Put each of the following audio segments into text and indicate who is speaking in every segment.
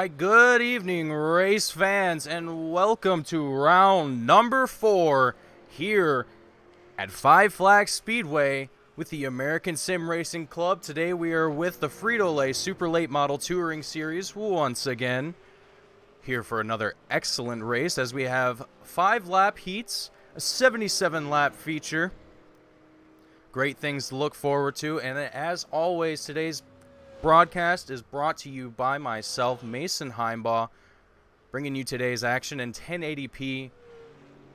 Speaker 1: right, good evening, race fans, and welcome to round number 4 here at Five Flags Speedway with the American Sim Racing Club. Today we are with the Frito Super Late Model Touring Series once again. Here for another excellent race as we have 5-lap heats, a 77-lap feature. Great things to look forward to, and as always, today's broadcast is brought to you by myself, Mason Heimbaugh, bringing you today's action in 1080p,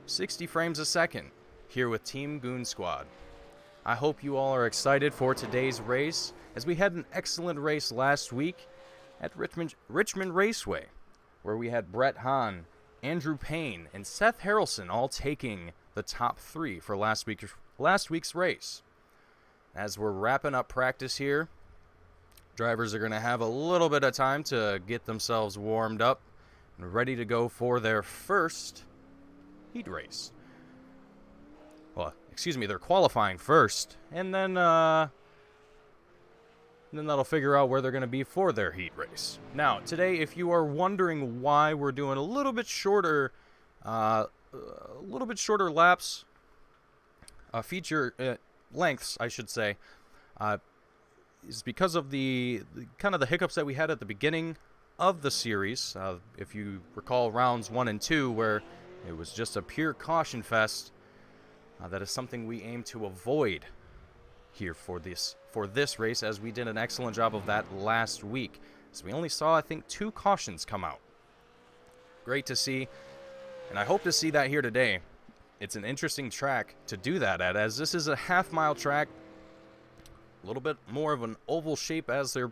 Speaker 1: 60 frames a second, here with Team Goon Squad. I hope you all are excited for today's race, as we had an excellent race last week at Richmond Raceway, where we had Brett Hahn, Andrew Payne, and Seth Harrelson all taking the top 3 for last week's race. As we're wrapping up practice here, drivers are going to have a little bit of time to get themselves warmed up and ready to go for their first heat race. Well, excuse me, they're qualifying first, and then that'll figure out where they're going to be for their heat race. Now, today, if you are wondering why we're doing a little bit shorter laps, feature lengths, I should say, is because of the kind of the hiccups that we had at the beginning of the series. If you recall rounds 1 and 2, where it was just a pure caution fest, that is something we aim to avoid here for this race, as we did an excellent job of that last week. So we only saw, I think, 2 cautions come out. Great to see, and I hope to see that here today. It's an interesting track to do that at, as this is a half-mile track. A little bit more of an oval shape as a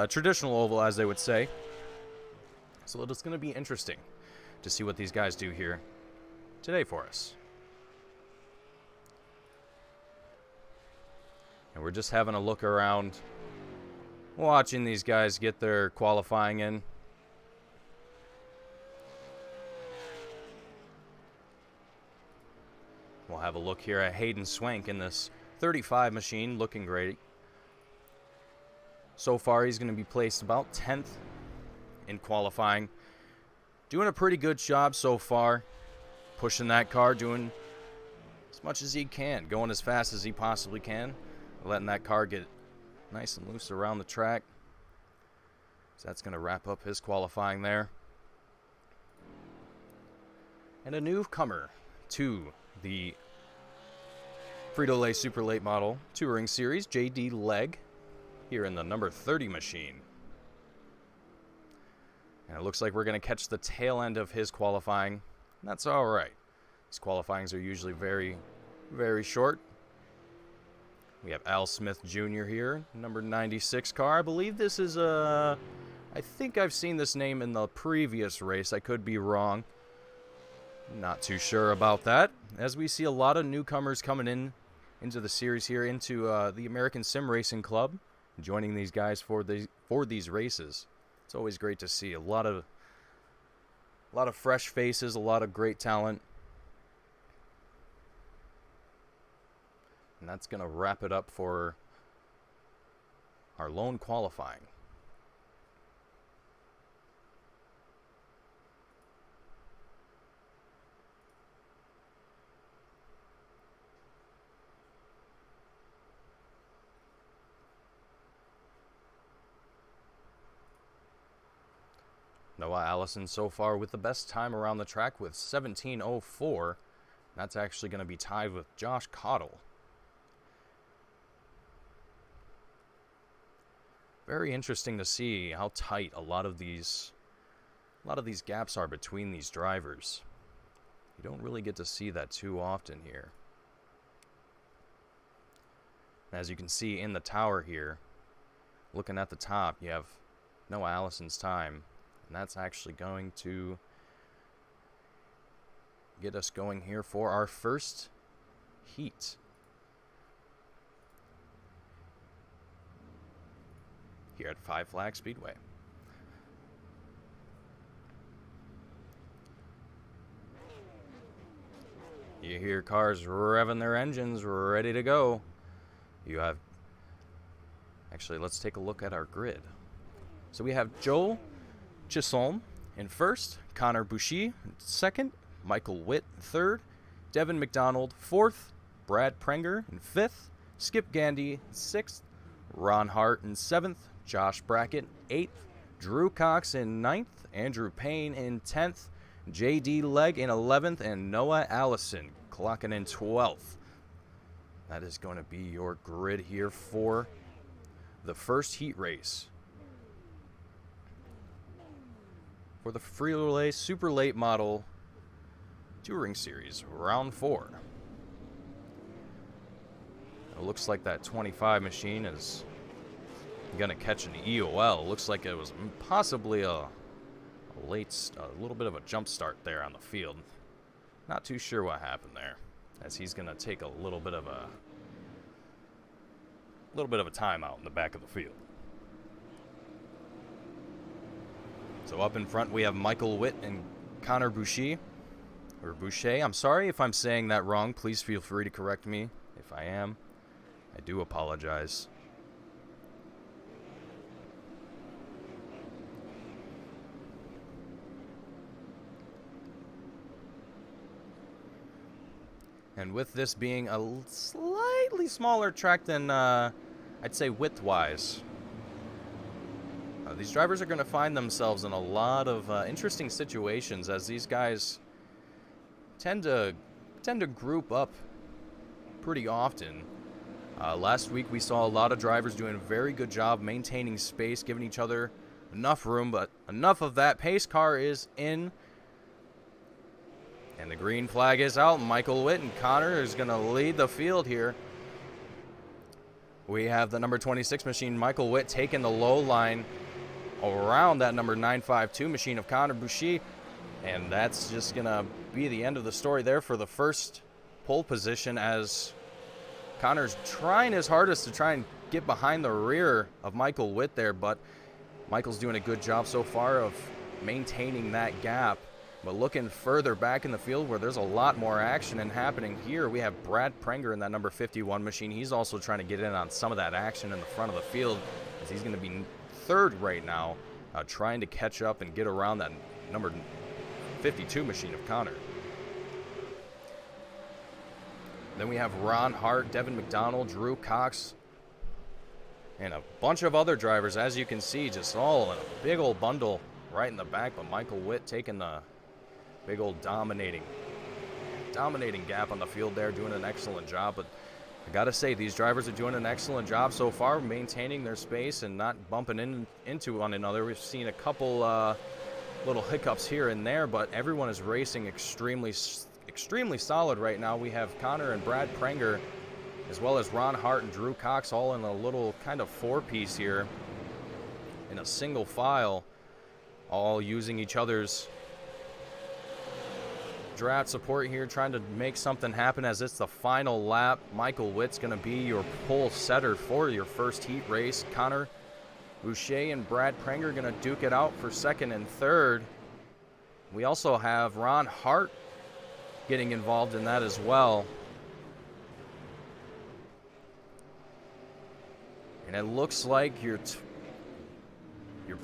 Speaker 1: traditional oval, as they would say. So it's going to be interesting to see what these guys do here today for us. And we're just having a look around, watching these guys get their qualifying in. We'll have a look here at Hayden Swank in this 35 machine, looking great. So far, he's going to be placed about 10th in qualifying. Doing a pretty good job so far. Pushing that car, doing as much as he can. Going as fast as he possibly can. Letting that car get nice and loose around the track. So that's going to wrap up his qualifying there. And a newcomer to the Frito-Lay Super Late Model Touring Series, J.D. Legg, here in the number 30 machine. And it looks like we're going to catch the tail end of his qualifying. That's all right. His qualifyings are usually very, very short. We have Al Smith Jr. here, number 96 car. I believe this is I think I've seen this name in the previous race. I could be wrong. Not too sure about that, as we see a lot of newcomers coming into the series here, into the American Sim Racing Club, joining these guys for these races. It's always great to see a lot of fresh faces, a lot of great talent. And that's going to wrap it up for our lone qualifying. Noah Allison so far with the best time around the track with 17:04. That's actually going to be tied with Josh Cottle. Very interesting to see how tight a lot of these gaps are between these drivers. You don't really get to see that too often here. As you can see in the tower here, looking at the top, you have Noah Allison's time. And that's actually going to get us going here for our first heat. Here at Five Flags Speedway. You hear cars revving their engines, ready to go. You have... Actually, let's take a look at our grid. So we have Joel Chisholm in first, Connor Boucher in second, Michael Witt in third, Devin McDonald fourth, Brad Prenger in fifth, Skip Gandy in sixth, Ron Hart in seventh, Josh Brackett eighth, Drew Cox in ninth, Andrew Payne in 10th, J.D. Legg in 11th, and Noah Allison clocking in 12th. That is going to be your grid here for the first heat race for the Frito Super Late Model Touring Series, Round 4. It looks like that 25 machine is going to catch an EOL. Looks like it was possibly a little bit of a jump start there on the field. Not too sure what happened there, as he's going to take a little bit of a timeout in the back of the field. So up in front we have Michael Witt and Connor Boucher. I'm sorry if I'm saying that wrong. Please feel free to correct me if I am. I do apologize. And with this being a slightly smaller track than, I'd say width-wise, these drivers are going to find themselves in a lot of interesting situations, as these guys tend to group up pretty often. Last week we saw a lot of drivers doing a very good job maintaining space, giving each other enough room, but enough of that. Pace car is in. And the green flag is out. Michael Witt and Connor is going to lead the field here. We have the number 26 machine, Michael Witt, taking the low line around that number 952 machine of Connor Boucher. And that's just going to be the end of the story there for the first pole position, as Connor's trying his hardest to try and get behind the rear of Michael Witt there. But Michael's doing a good job so far of maintaining that gap. But looking further back in the field where there's a lot more action and happening here, we have Brad Prenger in that number 51 machine. He's also trying to get in on some of that action in the front of the field, as he's going to be third right now, trying to catch up and get around that number 52 machine of Connor. Then we have Ron Hart, Devin McDonald, Drew Cox, and a bunch of other drivers, as you can see, just all in a big old bundle right in the back. But Michael Witt taking the big old dominating gap on the field there, doing an excellent job. But I gotta say, these drivers are doing an excellent job so far, maintaining their space and not bumping into one another. We've seen a couple little hiccups here and there, but everyone is racing extremely solid right now. We have Connor and Brad Prenger, as well as Ron Hart and Drew Cox, all in a little kind of four-piece here in a single file, all using each other's draft support here, trying to make something happen as it's the final lap. Michael Witt's going to be your pole setter for your first heat race. Connor Boucher and Brad Prenger going to duke it out for second and third. We also have Ron Hart getting involved in that as well. And it looks like your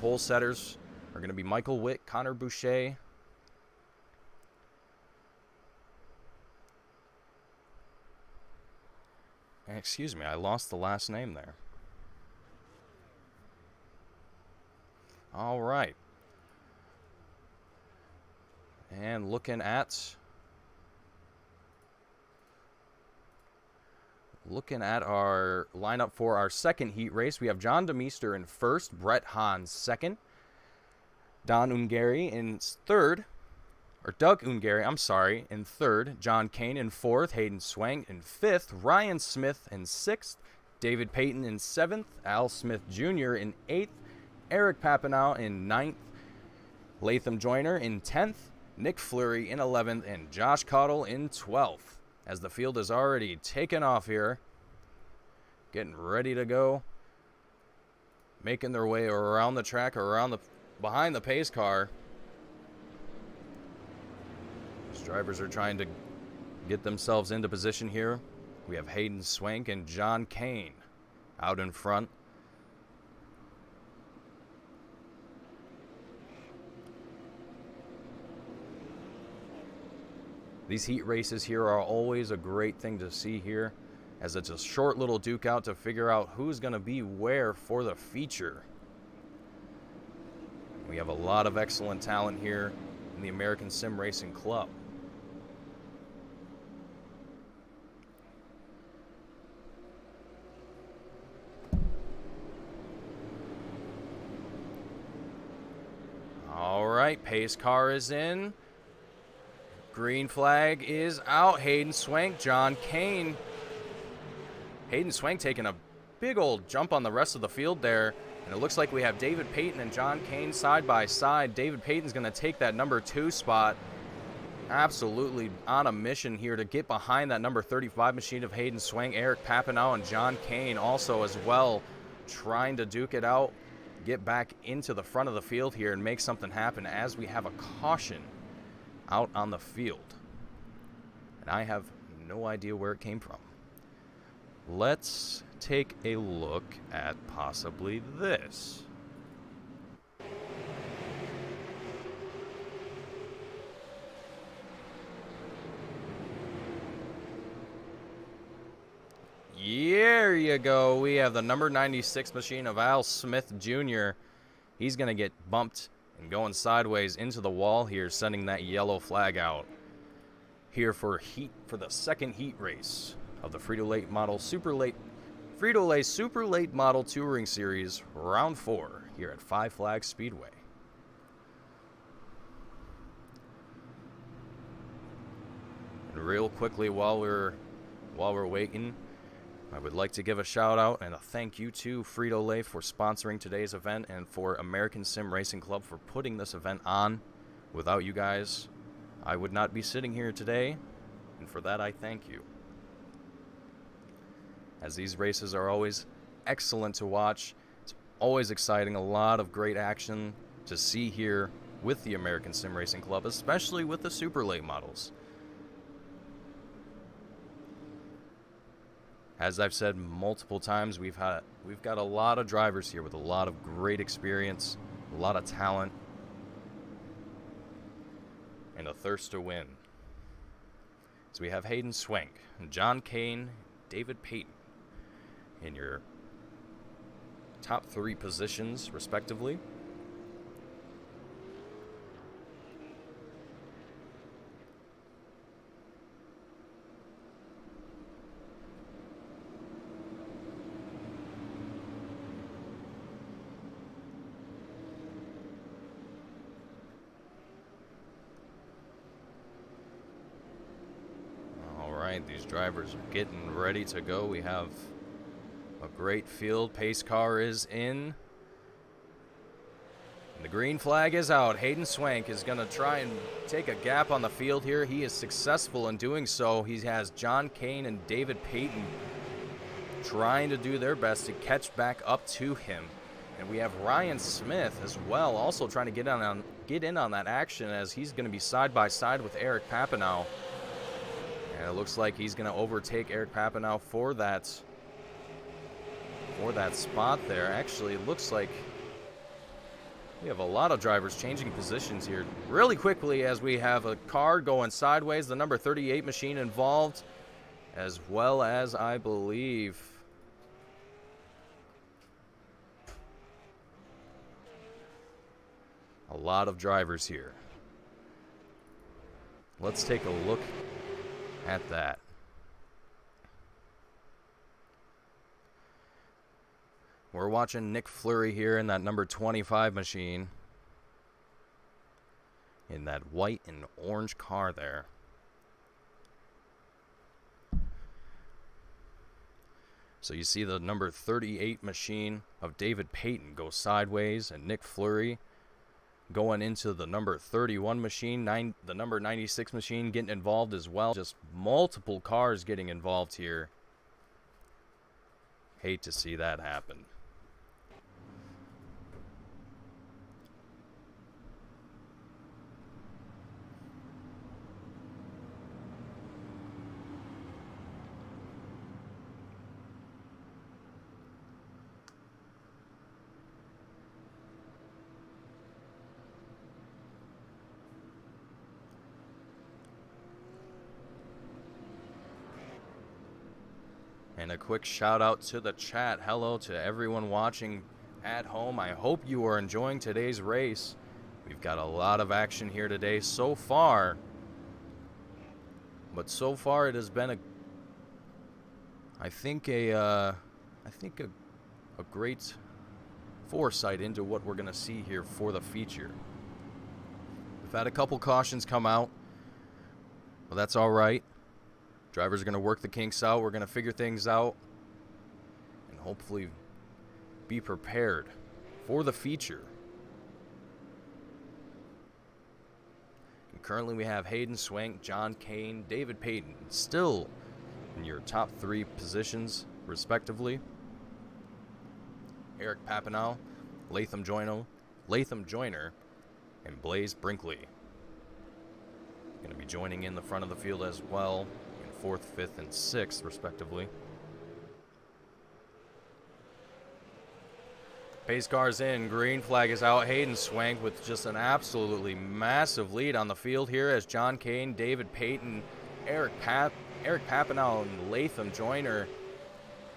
Speaker 1: pole setters are going to be Michael Witt, Connor Boucher, excuse me, I lost the last name there. All right. And looking at our lineup for our second heat race, we have John DeMeester in first, Brett Hahn second, Don Ungary in third, or Doug Ungary, I'm sorry, in third, John Kane in fourth, Hayden Swank in fifth, Ryan Smith in sixth, David Payton in seventh, Al Smith Jr. in eighth, Eric Papanow in ninth, Latham Joyner in 10th, Nick Fleury in 11th, and Josh Cottle in 12th. As the field is already taken off here, getting ready to go, making their way around the track, or behind the pace car. These drivers are trying to get themselves into position here. We have Hayden Swank and John Kane out in front. These heat races here are always a great thing to see here, as it's a short little duke out to figure out who's going to be where for the feature. We have a lot of excellent talent here in the American Sim Racing Club. All right, pace car is in. Green flag is out. Hayden Swank, John Kane. Hayden Swank taking a big old jump on the rest of the field there. And it looks like we have David Payton and John Kane side by side. David Payton's going to take that number 2 spot. Absolutely on a mission here to get behind that number 35 machine of Hayden Swank. Eric Papineau and John Kane also as well trying to duke it out. Get back into the front of the field here and make something happen as we have a caution out on the field. And I have no idea where it came from. Let's take a look at possibly this. There you go. We have the number 96 machine of Al Smith Jr. He's going to get bumped and going sideways into the wall here, sending that yellow flag out. Here for the second heat race of the Frito-Lay Super Late Model Touring Series, round 4 here at Five Flags Speedway. And real quickly while we're waiting, I would like to give a shout out and a thank you to Frito-Lay for sponsoring today's event and for American Sim Racing Club for putting this event on. Without you guys, I would not be sitting here today, and for that I thank you. As these races are always excellent to watch, it's always exciting, a lot of great action to see here with the American Sim Racing Club, especially with the super late models. As I've said multiple times, we've got a lot of drivers here with a lot of great experience, a lot of talent, and a thirst to win. So we have Hayden Swank, John Kane, David Payton in your top 3 positions, respectively. These drivers are getting ready to go. We have a great field. Pace car is in. And the green flag is out. Hayden Swank is going to try and take a gap on the field here. He is successful in doing so. He has John Kane and David Payton trying to do their best to catch back up to him. And we have Ryan Smith as well, also trying to get in on that action, as he's going to be side by side with Eric Papineau. And it looks like he's going to overtake Eric Papineau for that spot there. Actually, it looks like we have a lot of drivers changing positions here really quickly, as we have a car going sideways, the number 38 machine involved, as well as, I believe, a lot of drivers here. Let's take a look at that. We're watching Nick Fleury here in that number 25 machine, in that white and orange car there. So you see the number 38 machine of David Payton go sideways, and Nick Fleury going into the number 31 machine, the number 96 machine getting involved as well. Just multiple cars getting involved here. Hate to see that happen. a quick shout out to the chat. Hello to everyone watching at home. I hope you are enjoying today's race. We've got a lot of action here today so far. But so far it has been I think a great foresight into what we're going to see here for the feature. We've had a couple cautions come out, but that's all right. Drivers are going to work the kinks out. We're going to figure things out and hopefully be prepared for the feature. And currently we have Hayden Swank, John Kane, David Payton still in your top 3 positions respectively. Eric Papanow, Latham Joyner, and Blaze Brinkley going to be joining in the front of the field as well in 4th, 5th, and 6th respectively. Pace car's in, green flag is out. Hayden Swank with just an absolutely massive lead on the field here as John Kane, David Payton, Eric Papanow, and Latham Joyner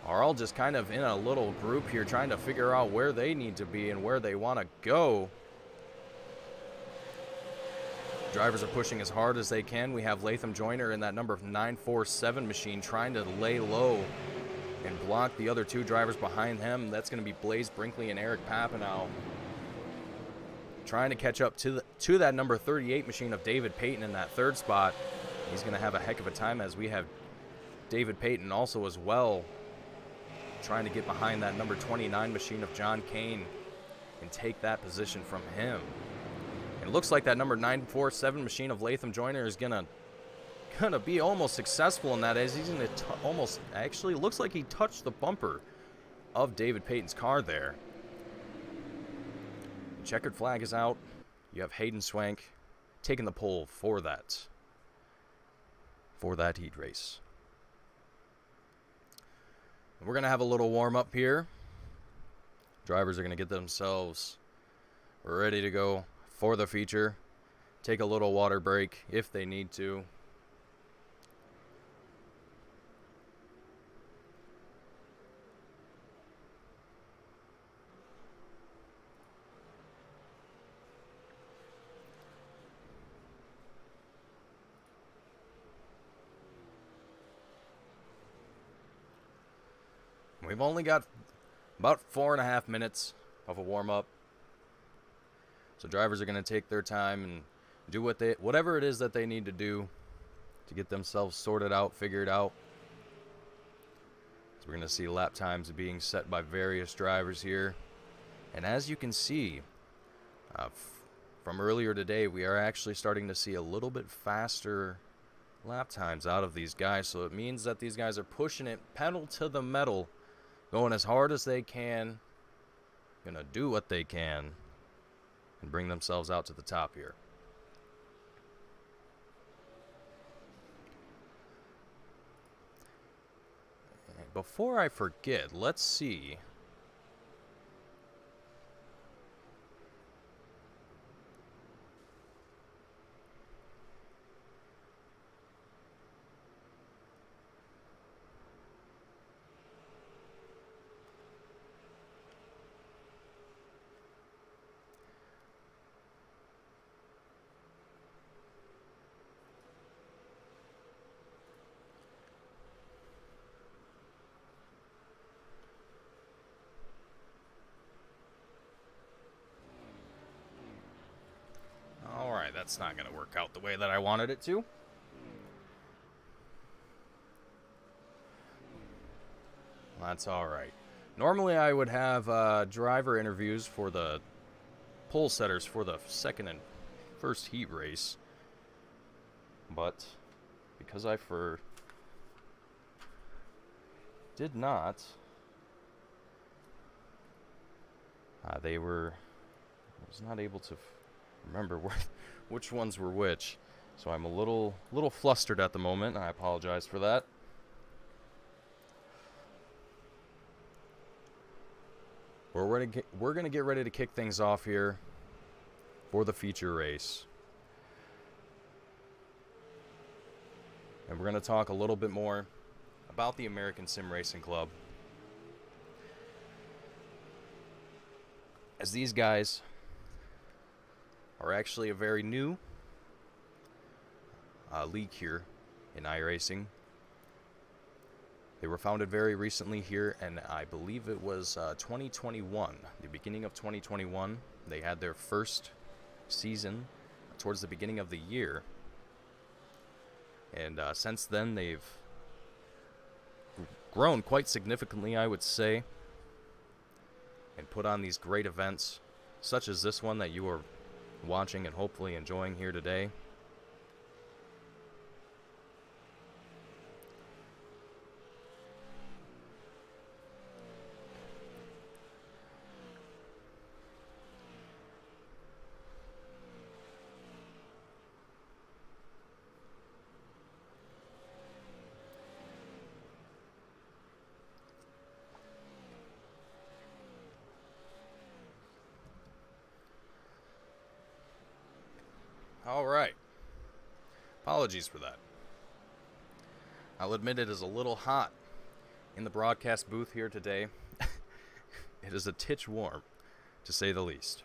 Speaker 1: are all just kind of in a little group here trying to figure out where they need to be and where they want to go. Drivers are pushing as hard as they can. We have Latham Joyner in that number 947 machine trying to lay low and block the other 2 drivers behind him. That's going to be Blaze Brinkley and Eric Papanow trying to catch up to that number 38 machine of David Payton in that 3rd spot. He's going to have a heck of a time as we have David Payton also as well trying to get behind that number 29 machine of John Kane and take that position from him. It looks like that number 947 machine of Latham Joyner is gonna be almost successful in that, as he's gonna almost actually looks like he touched the bumper of David Payton's car there. The checkered flag is out. You have Hayden Swank taking the pole for that heat race. We're gonna have a little warm up here. Drivers are gonna get themselves ready to go for the feature. Take a little water break if they need to. We've only got about 4.5 minutes of a warm-up. So drivers are going to take their time and do whatever it is that they need to do to get themselves sorted out, figured out. So we're going to see lap times being set by various drivers here. And as you can see from earlier today, we are actually starting to see a little bit faster lap times out of these guys. So it means that these guys are pushing it pedal to the metal, going as hard as they can, going to do what they can, and bring themselves out to the top here. And before I forget, let's see. That's not going to work out the way that I wanted it to. That's all right. Normally I would have driver interviews for the pole setters for the second and first heat race. But because I did not, I was not able to remember which ones were which, so I'm a little flustered at the moment. I apologize for that. We're going to get ready to kick things off here for the feature race, and we're going to talk a little bit more about the American Sim Racing Club, as these guys are actually a very new league here in iRacing. They were founded very recently here, and I believe it was 2021, the beginning of 2021. They had their first season towards the beginning of the year, and since then they've grown quite significantly, I would say, and put on these great events such as this one that you are watching and hopefully enjoying here today. Alright. Apologies for that. I'll admit it is a little hot in the broadcast booth here today. It is a titch warm, to say the least.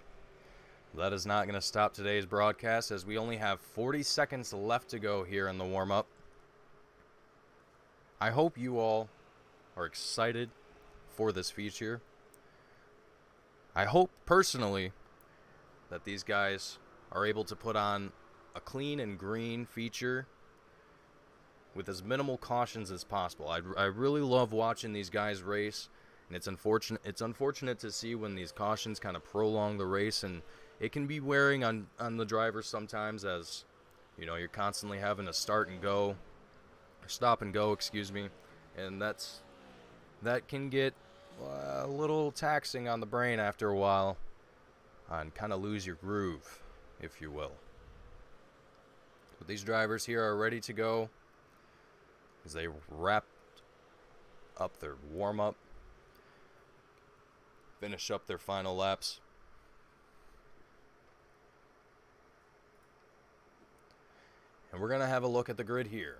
Speaker 1: That is not going to stop today's broadcast, as we only have 40 seconds left to go here in the warm-up. I hope you all are excited for this feature. I hope, personally, that these guys are able to put on a clean and green feature with as minimal cautions as possible. I really love watching these guys race, and it's unfortunate to see when these cautions kind of prolong the race, and it can be wearing on the drivers sometimes, as you know, you're constantly having to stop and go, excuse me, and that can get a little taxing on the brain after a while, and kind of lose your groove, if you will. But these drivers here are ready to go as they wrap up their warm-up, finish up their final laps. And we're going to have a look at the grid here.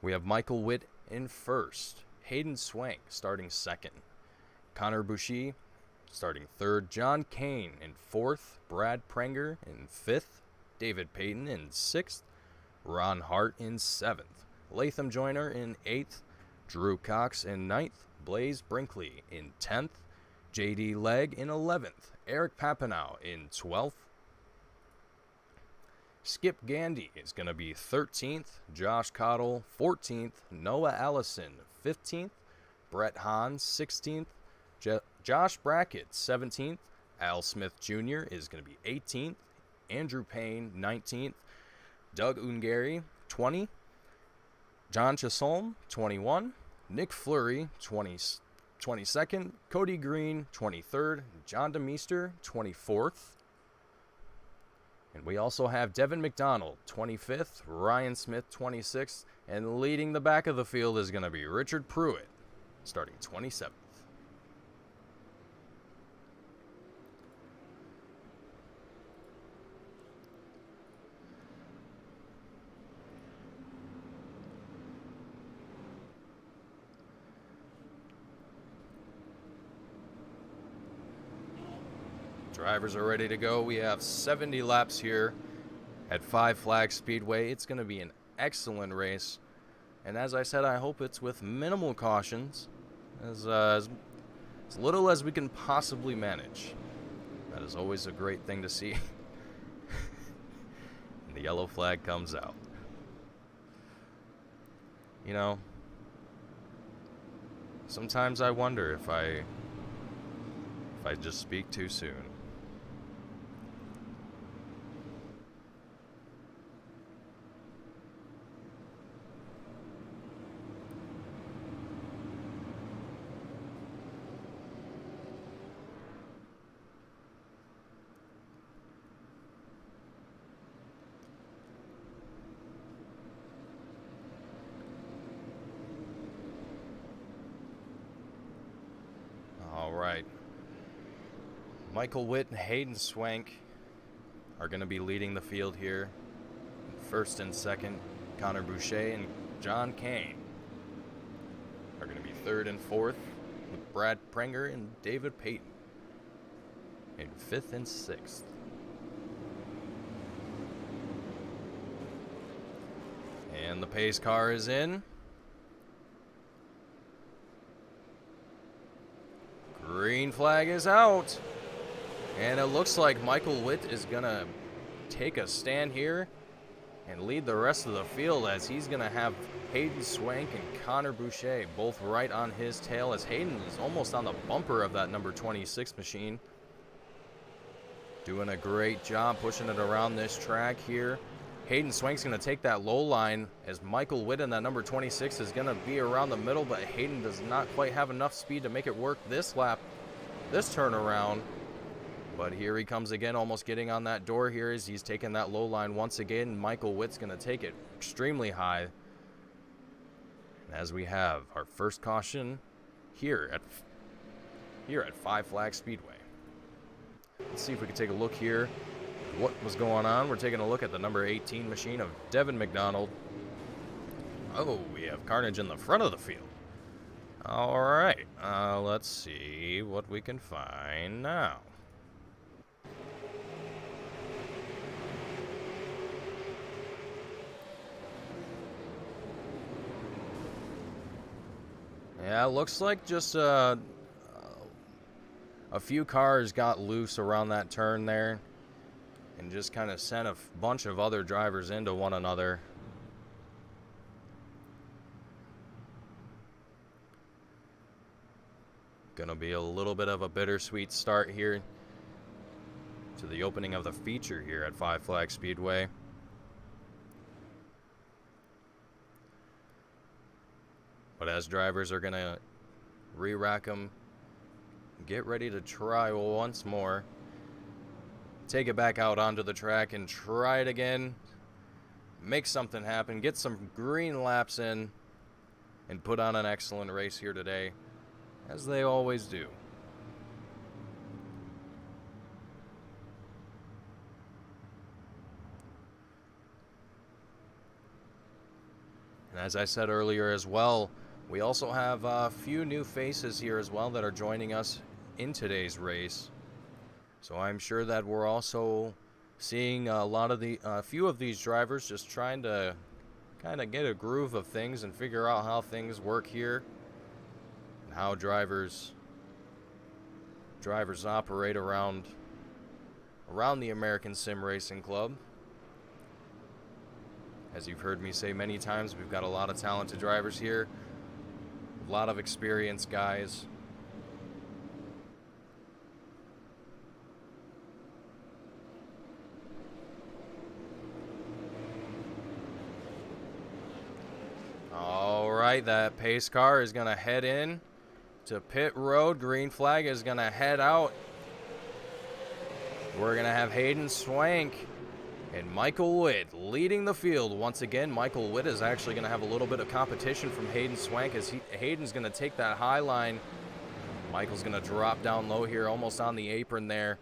Speaker 1: We have Michael Witt in first, Hayden Swank starting second, Connor Boucher starting third, John Kane in fourth, Brad Prenger in fifth, David Payton in sixth, Ron Hart in seventh, Latham Joyner in eighth, Drew Cox in ninth, Blaze Brinkley in 10th, JD Legg in 11th, Eric Papineau in 12th, Skip Gandy is going to be 13th, Josh Cottle 14th, Noah Allison 15th, Brett Hahn 16th, Josh Brackett 17th, Al Smith Jr. is going to be 18th, Andrew Payne 19th, Doug Ungary 20, John Chisholm 21, Nick Fleury 22nd, Cody Green 23rd, John DeMeester 24th, and we also have Devin McDonald 25th, Ryan Smith 26th, and leading the back of the field is going to be Richard Pruitt starting 27th. Drivers are ready to go. We have 70 laps here at Five Flags Speedway. It's going to be an excellent race. And as I said, I hope it's with minimal cautions, as little as we can possibly manage. That is always a great thing to see. And the yellow flag comes out. You know, sometimes I wonder if I just speak too soon. All right. Michael Witt and Hayden Swank are going to be leading the field here. First and second, Connor Boucher and John Kane are going to be third and fourth, with Brad Prenger and David Payton in fifth and sixth. And the pace car is in. Green flag is out. And it looks like Michael Witt is going to take a stand here and lead the rest of the field, as he's going to have Hayden Swank and Connor Boucher both right on his tail, as Hayden is almost on the bumper of that number 26 machine. Doing a great job pushing it around this track here. Hayden Swank's going to take that low line, as Michael Witt in that number 26 is going to be around the middle, but Hayden does not quite have enough speed to make it work this lap, this turnaround. But here he comes again, almost getting on that door here as he's taking that low line once again. Michael Witt's going to take it extremely high. And as we have our first caution here at Five Flag Speedway. Let's see if we can take a look here at what was going on. We're taking a look at the number 18 machine of Devin McDonald. Oh, we have carnage in the front of the field. All right, let's see what we can find now. Yeah, looks like just a few cars got loose around that turn there and just kind of sent a bunch of other drivers into one another. Gonna be a little bit of a bittersweet start here to the opening of the feature here at Five Flag Speedway. But as drivers are going to re-rack them, get ready to try once more, take it back out onto the track and try it again, make something happen, get some green laps in, and put on an excellent race here today, as they always do. And as I said earlier as well, we also have a few new faces here as well that are joining us in today's race. So I'm sure that we're also seeing a few of these drivers just trying to kind of get a groove of things and figure out how things work here and how drivers operate around the American Sim Racing Club. As you've heard me say many times, we've got a lot of talented drivers here, a lot of experienced guys. All right, that pace car is going to head in to pit road. Green flag is going to head out. We're going to have Hayden Swank and Michael Witt leading the field. Once again, Michael Witt is actually going to have a little bit of competition from Hayden Swank, as Hayden's going to take that high line. Michael's going to drop down low here, almost on the apron there.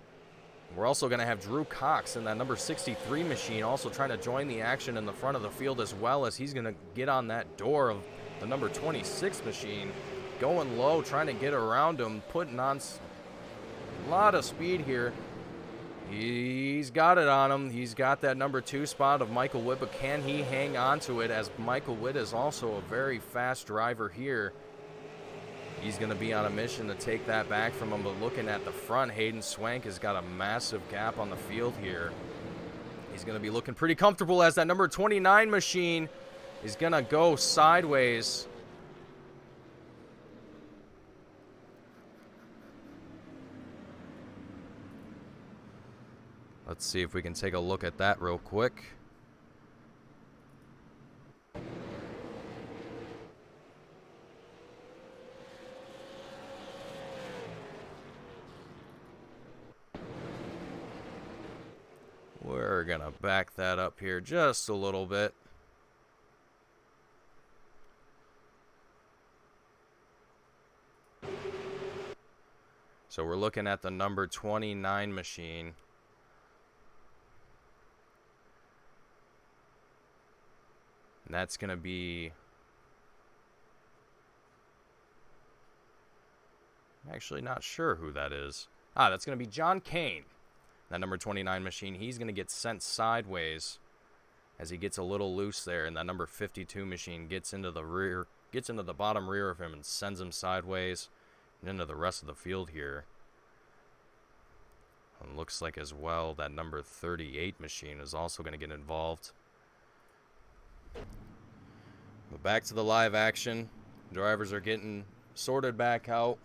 Speaker 1: We're also going to have Drew Cox in that number 63 machine also trying to join the action in the front of the field, as well as he's going to get on that door of the number 26 machine, going low, trying to get around him, putting on a lot of speed here. He's got it on him. He's got that number 2 spot of Michael Witt, but can he hang on to it, as Michael Witt is also a very fast driver here. He's going to be on a mission to take that back from him, but looking at the front, Hayden Swank has got a massive gap on the field here. He's going to be looking pretty comfortable, as that number 29 machine is going to go sideways. Let's see if we can take a look at that real quick. We're going to back that up here just a little bit. So we're looking at the number 29 machine. And that's going to be Actually not sure who that is. Ah, that's going to be John Kane. That number 29 machine, he's going to get sent sideways as he gets a little loose there, and that number 52 machine gets into the bottom rear of him and sends him sideways and into the rest of the field here. And looks like as well that number 38 machine is also going to get involved. But back to the live action. Drivers are getting sorted back out.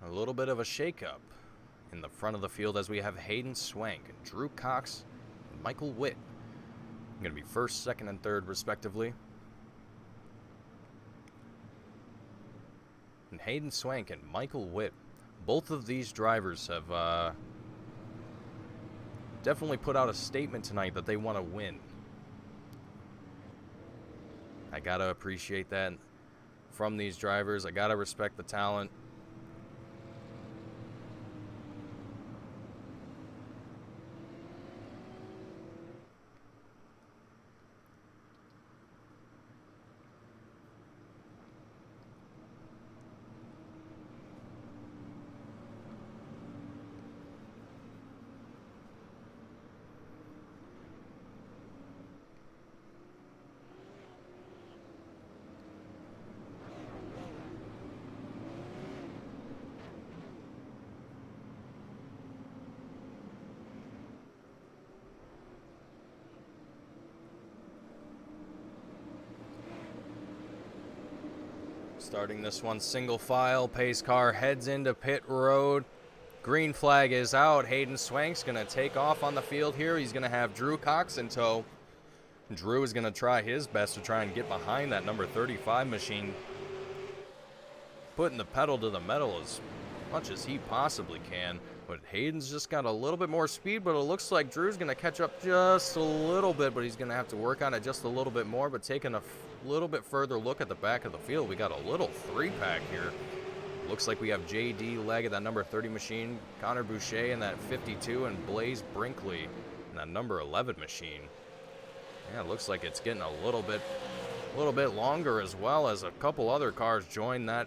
Speaker 1: A little bit of a shakeup in the front of the field as we have Hayden Swank, Drew Cox, and Michael Witt. Going to be first, second, and third, respectively. And Hayden Swank and Michael Witt, both of these drivers have definitely put out a statement tonight that they want to win. I got to appreciate that from these drivers. I got to respect the talent. Starting this one single file, pace car heads into pit road. Green flag is out. Hayden Swank's going to take off on the field here. He's going to have Drew Cox in tow. Drew is going to try his best to try and get behind that number 35 machine, putting the pedal to the metal as much as he possibly can. But Hayden's just got a little bit more speed, but it looks like Drew's going to catch up just a little bit, but he's going to have to work on it just a little bit more. But taking a little bit further look at the back of the field, we got a little three-pack here. Looks like we have J.D. Legg at that number 30 machine, Connor Boucher in that 52, and Blaze Brinkley in that number 11 machine. Yeah, it looks like it's getting a little bit longer, as well as a couple other cars join that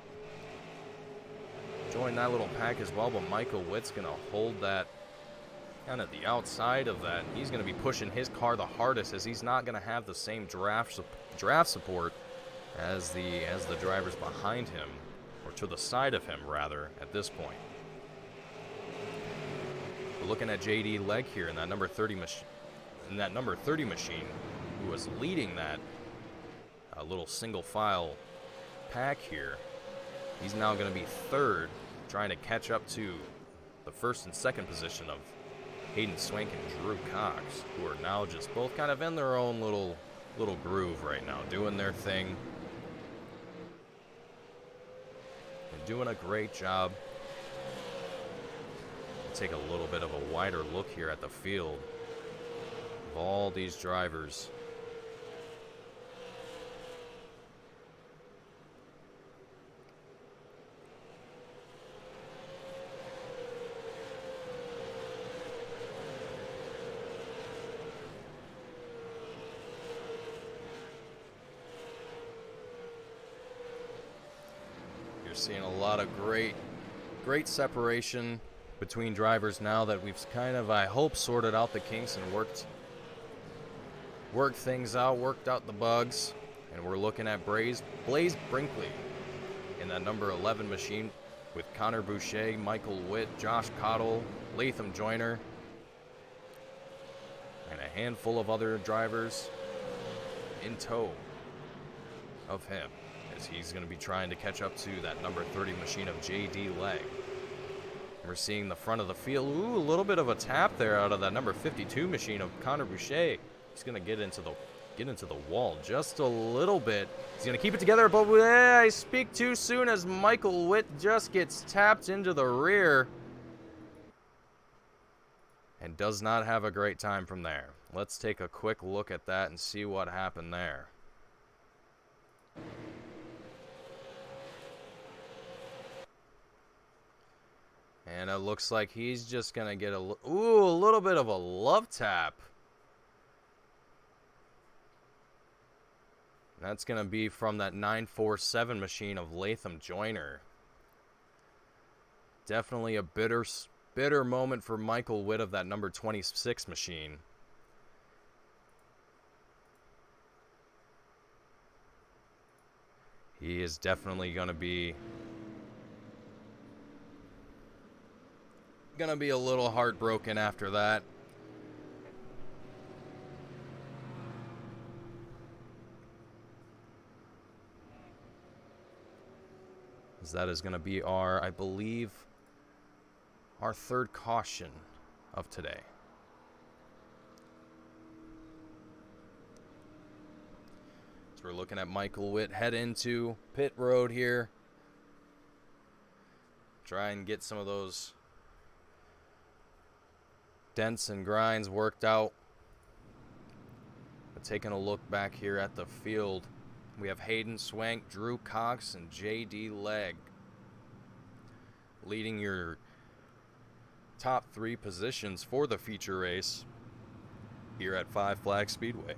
Speaker 1: little pack as well. But Michael Witt's gonna hold that kind of the outside of that. He's gonna be pushing his car the hardest, as he's not gonna have the same draft support as the drivers behind him, or to the side of him rather, at this point. We're looking at J.D. Legg here in that number 30 machine, who was leading that little single file pack here. He's now going to be third, trying to catch up to the first and second position of Hayden Swank and Drew Cox, who are now just both kind of in their own little groove right now, doing their thing. And doing a great job. We'll take a little bit of a wider look here at the field of all these drivers. You're seeing a lot of great separation between drivers now that we've kind of, I hope, sorted out the kinks and worked things out, worked out the bugs. And we're looking at Blaze Brinkley in that number 11 machine with Connor Boucher, Michael Witt, Josh Cottle, Latham Joyner, and a handful of other drivers in tow of him, as he's going to be trying to catch up to that number 30 machine of J.D. Legg. We're seeing the front of the field. Ooh, a little bit of a tap there out of that number 52 machine of Connor Boucher. He's going to get into the wall just a little bit. He's going to keep it together, but I speak too soon as Michael Witt just gets tapped into the rear and does not have a great time from there. Let's take a quick look at that and see what happened there. And it looks like he's just going to get a little bit of a love tap. That's going to be from that 947 machine of Latham Joyner. Definitely a bitter moment for Michael Witt of that number 26 machine. He is definitely going to be a little heartbroken after that. As that is going to be our, I believe, our third caution of today. So we're looking at Michael Witt head into pit road here. Try and get some of those dents and grinds worked out. But taking a look back here at the field, we have Hayden Swank, Drew Cox, and J.D. Legg leading your top 3 positions for the feature race here at Five Flags Speedway.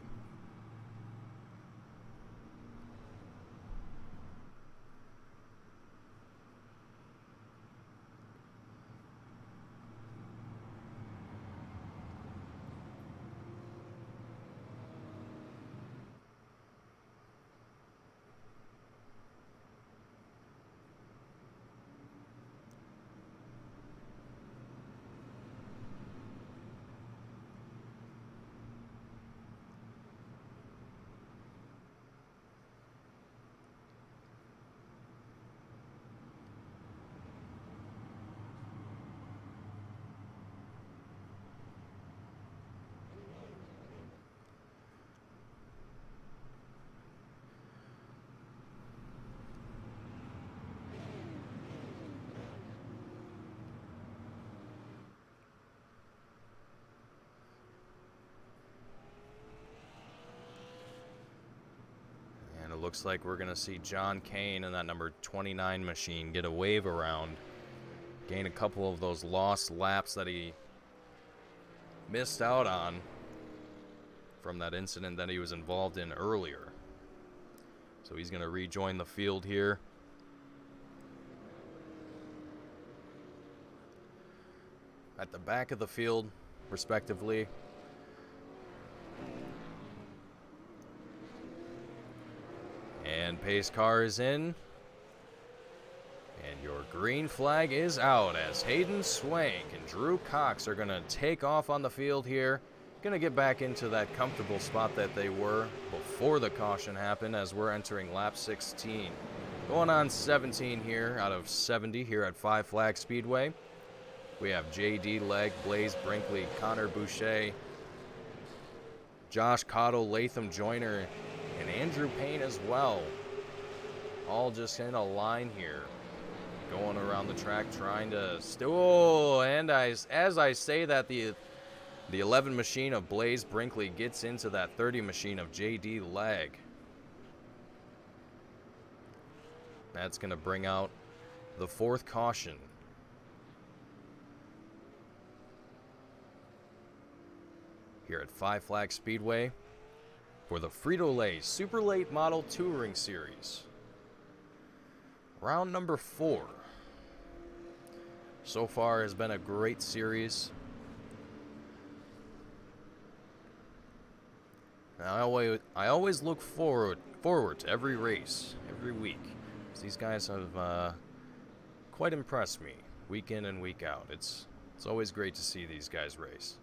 Speaker 1: Looks like we're going to see John Kane in that number 29 machine get a wave around, gain a couple of those lost laps that he missed out on from that incident that he was involved in earlier. So he's going to rejoin the field here. At the back of the field, respectively, and pace car is in. And your green flag is out as Hayden Swank and Drew Cox are going to take off on the field here. Going to get back into that comfortable spot that they were before the caution happened as we're entering lap 16. Going on 17 here out of 70 here at Five Flags Speedway. We have J.D. Legg, Blaze Brinkley, Connor Boucher, Josh Cottle, Latham Joyner, and Andrew Payne as well. All just in a line here. Going around the track trying to and as I say that, the 11 machine of Blaze Brinkley gets into that 30 machine of J.D. Legg. That's going to bring out the 4th caution. Here at Five Flags Speedway for the Frito Super Late Model Touring Series. Round number 4. So far has been a great series. I always look forward to every race, every week. These guys have quite impressed me week in and week out. It's always great to see these guys race.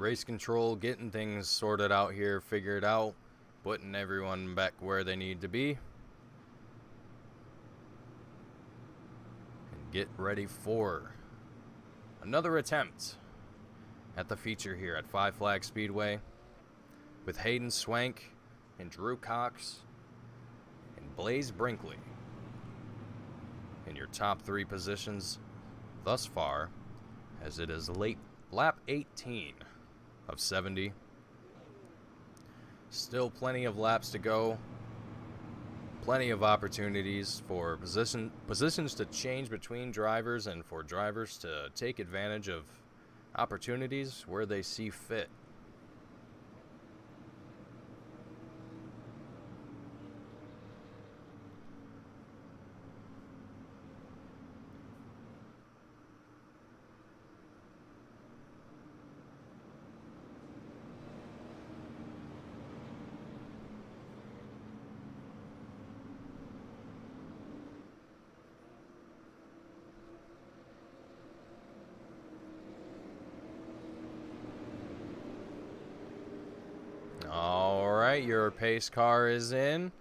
Speaker 1: race control, getting things sorted out here, figured out, putting everyone back where they need to be. And get ready for another attempt at the feature here at Five Flags Speedway with Hayden Swank and Drew Cox and Blaze Brinkley in your top 3 positions thus far, as it is lap 18 of 70. Still plenty of laps to go. Plenty of opportunities for positions to change between drivers and for drivers to take advantage of opportunities where they see fit. Alright, your pace car is in.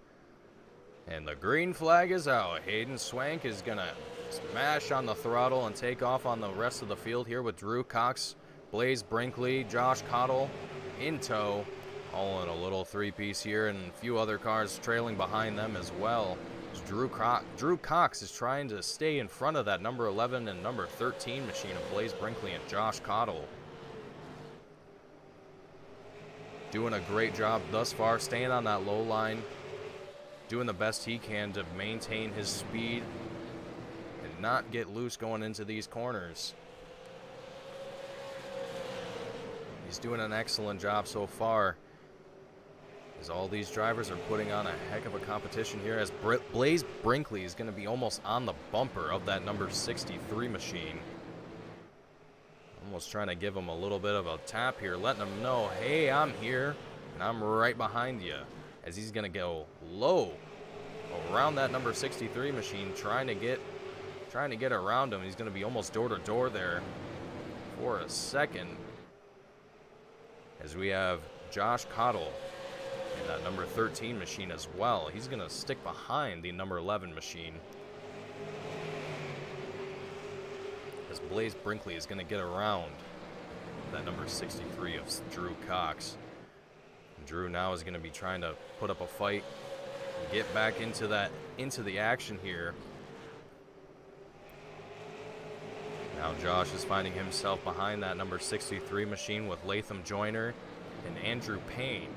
Speaker 1: And the green flag is out. Hayden Swank is going to smash on the throttle and take off on the rest of the field here with Drew Cox, Blaze Brinkley, Josh Cottle in tow. All in a little 3-piece here, and a few other cars trailing behind them as well. Drew Cox is trying to stay in front of that number 11 and number 13 machine of Blaze Brinkley and Josh Cottle. Doing a great job thus far, staying on that low line, doing the best he can to maintain his speed and not get loose going into these corners. He's doing an excellent job so far, as all these drivers are putting on a heck of a competition here, as Blaze Brinkley is going to be almost on the bumper of that number 63 machine. Almost trying to give him a little bit of a tap here, letting him know, hey, I'm here, and I'm right behind you. As he's going to go low around that number 63 machine, trying to get around him. He's going to be almost door to door there for a second. As we have Josh Cottle in that number 13 machine as well. He's going to stick behind the number 11 machine, as Blaze Brinkley is going to get around that number 63 of Drew Cox. And Drew now is going to be trying to put up a fight and get back into the action here. Now Josh is finding himself behind that number 63 machine with Latham Joyner and Andrew Payne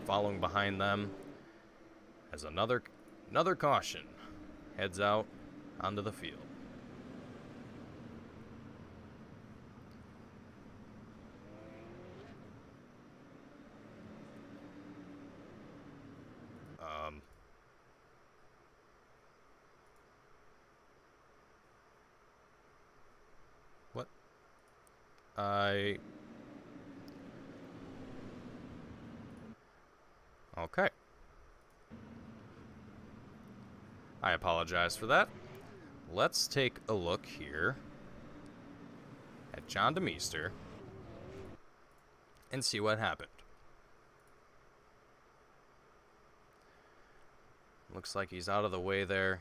Speaker 1: following behind them, as another caution heads out onto the field. What? Okay. I apologize for that. Let's take a look here at John DeMeester and see what happened. Looks like he's out of the way there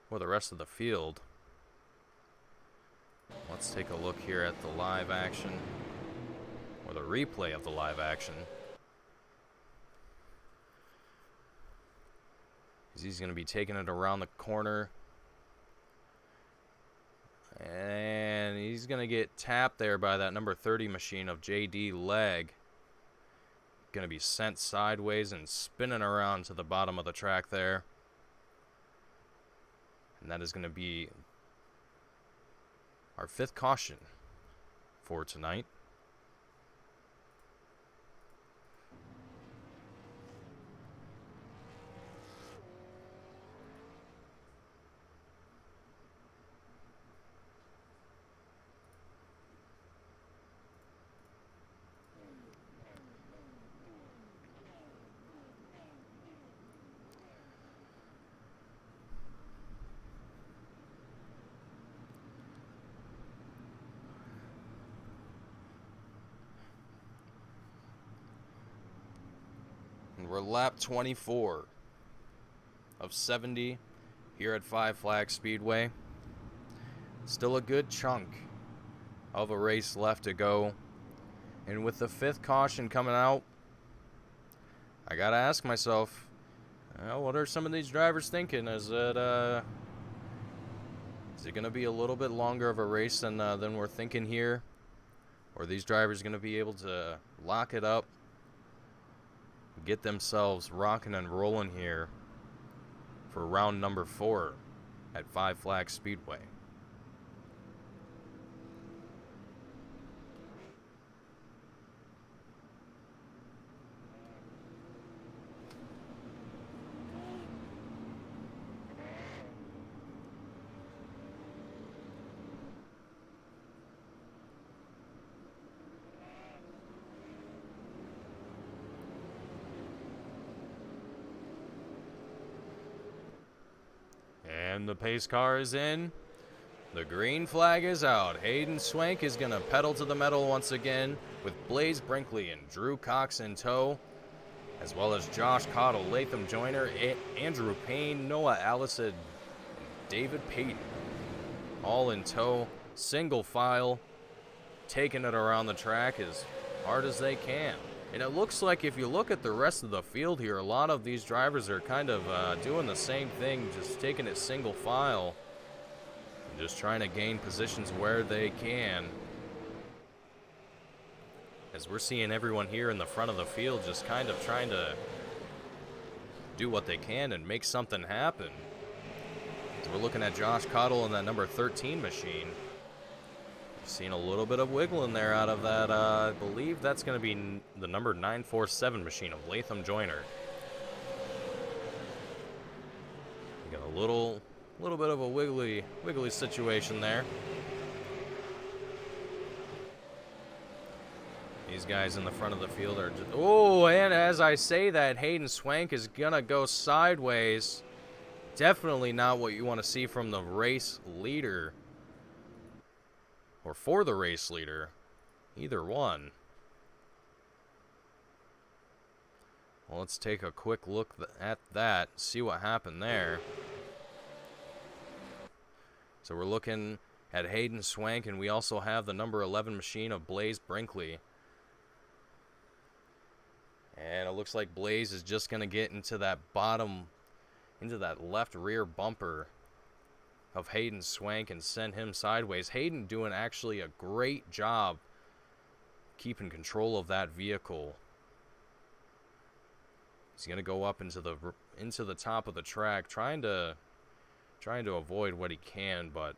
Speaker 1: for the rest of the field. Let's take a look here at the live action, or the replay of the live action. He's going to be taking it around the corner, and he's going to get tapped there by that number 30 machine of JD Legg. Going to be sent sideways and spinning around to the bottom of the track there. And that is going to be our 5th caution for tonight. lap 24 of 70 here at Five Flags Speedway. Still a good chunk of a race left to go. And with the 5th caution coming out, I gotta ask myself, what are some of these drivers thinking? Is it going to be a little bit longer of a race than we're thinking here? Or are these drivers going to be able to lock it up, get themselves rocking and rolling here for round number 4 at Five Flags Speedway? And the pace car is in. The green flag is out. Hayden Swank is going to pedal to the metal once again with Blaze Brinkley and Drew Cox in tow, as well as Josh Cottle, Latham Joyner, Andrew Payne, Noah Allison, and David Payton. All in tow, single file, taking it around the track as hard as they can. And it looks like if you look at the rest of the field here, a lot of these drivers are kind of doing the same thing, just taking it single file and just trying to gain positions where they can. As we're seeing everyone here in the front of the field just kind of trying to do what they can and make something happen. As we're looking at Josh Cottle in that number 13 machine. Seen a little bit of wiggling there out of that. I believe that's going to be the number 947 machine of Latham Joyner. You got a little bit of a wiggly situation there. These guys in the front of the field are just... Oh, and as I say that, Hayden Swank is going to go sideways. Definitely not what you want to see from the race leader. Or for the race leader. Either one. Well, let's take a quick look at that. See what happened there. So we're looking at Hayden Swank, and we also have the number 11 machine of Blaze Brinkley. And it looks like Blaze is just going to get into that left rear bumper of Hayden Swank and send him sideways. Hayden doing actually a great job keeping control of that vehicle. He's going to go up into the top of the track, trying to avoid what he can, but